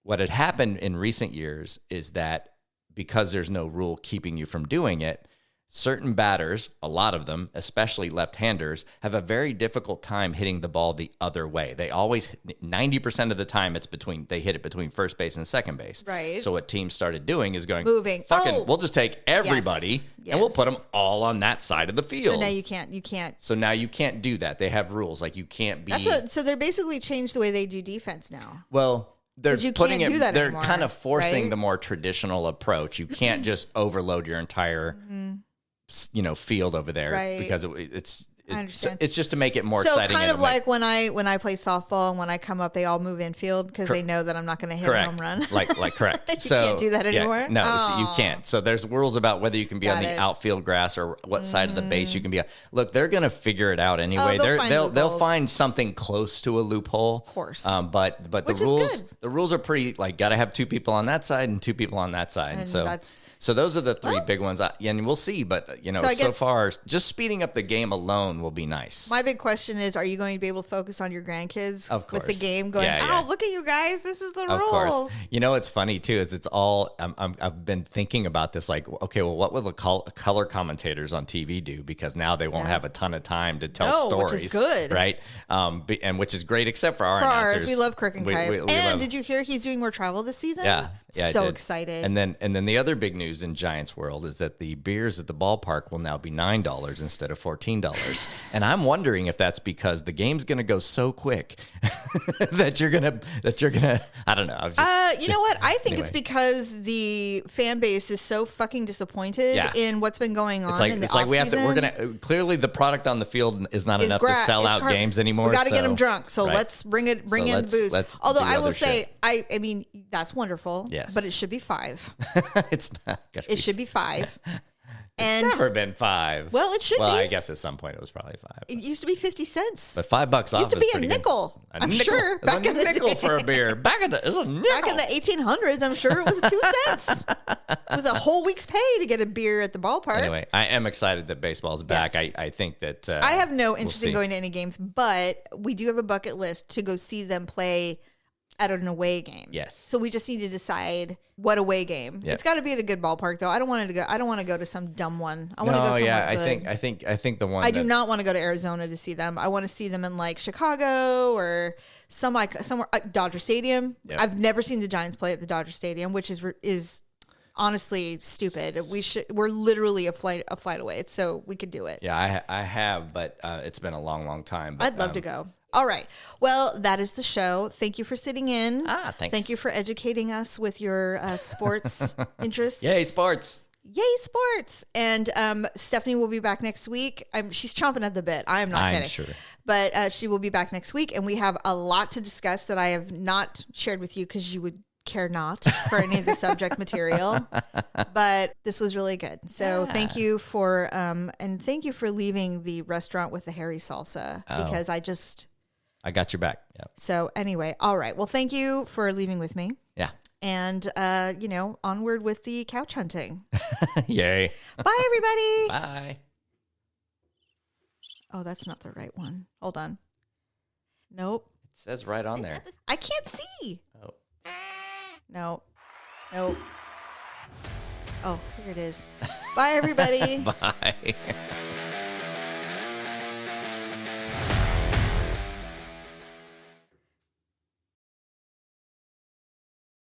what had happened in recent years is that because there's no rule keeping you from doing it, certain batters, a lot of them, especially left-handers, have a very difficult time hitting the ball the other way. They always, 90% of the time, they hit it between first base and second base. Right. So what teams started doing is moving. We'll just take everybody and we'll put them all on that side of the field. So now you can't. So now you can't do that. They have rules. Like you can't be. So they're basically changed the way they do defense now. Well, they're putting it. They're anymore, kind of forcing the more traditional approach. You can't just overload your entire, field over there because it's I understand. It's just to make it more exciting. So kind of like when I play softball and when I come up, they all move infield because they know that I'm not going to hit a home run. Correct. You can't do that anymore? Yeah, no, so you can't. So there's rules about whether you can be on the outfield grass or what side of the base you can be on. Look, they're going to figure it out anyway. They'll find something close to a loophole. Of course. But the rules are pretty got to have 2 people on that side and 2 people on that side. And so those are the 3 big ones. And we'll see, but so far just speeding up the game alone will be nice. My big question is, are you going to be able to focus on your grandkids with the game going, look at you guys, this is the rules. It's funny too, is it's all, I've been thinking about this, okay, well, what will the color commentators on TV do? Because now they won't have a ton of time to tell stories. Which is good. Right? And which is great, except for our announcers. We love Kirk and Kite. Did you hear he's doing more travel this season? Yeah. So excited. And then the other big news in Giants world is that the beers at the ballpark will now be $9 instead of $14. And I'm wondering if that's because the game's going to go so quick that you're gonna I don't know. You know what? I think it's because the fan base is so fucking disappointed in what's been going on in the offseason. We're gonna clearly the product on the field is not enough to sell out games anymore. We got to get them drunk, so let's bring in booze. Although I will say, I mean that's wonderful. Yes. But it should be 5. It's not. It should be 5. It's never been 5. Well, it should be. Well, I guess at some point it was probably 5. It used to be 50 cents. But $5 off used to be a nickel. I'm sure. Back in the nickel for a beer. It was a nickel. Back in the 1800s, I'm sure it was 2 cents. It was a whole week's pay to get a beer at the ballpark. Anyway, I am excited that baseball's back. Yes. I think that I have no interest in going to any games, but we do have a bucket list to go see them play at an away game. Yes. So we just need to decide what away game. Yep. It's got to be at a good ballpark, though. I don't want to go to some dumb one. I want to go somewhere good. I think the one. I do not want to go to Arizona to see them. I want to see them in like Chicago or somewhere Dodger Stadium. Yep. I've never seen the Giants play at the Dodger Stadium, which is honestly stupid. We're literally a flight away, so we could do it. Yeah, I have, but it's been a long time. But, I'd love to go. All right. Well, that is the show. Thank you for sitting in. Thanks. Thank you for educating us with your sports interests. Yay, sports. Yay, sports. And Stephanie will be back next week. She's chomping at the bit. I am not kidding. Sure. But she will be back next week, and we have a lot to discuss that I have not shared with you because you would care not for any of the subject material. But this was really good. So thank you for leaving the restaurant with the hairy salsa because I got your back. Yep. So anyway, all right. Well, thank you for leaving with me. Yeah. And, onward with the couch hunting. Yay. Bye, everybody. Bye. Oh, that's not the right one. Hold on. Nope. It says right on there. I can't see. Oh. No. Nope. Oh, here it is. Bye, everybody. Bye.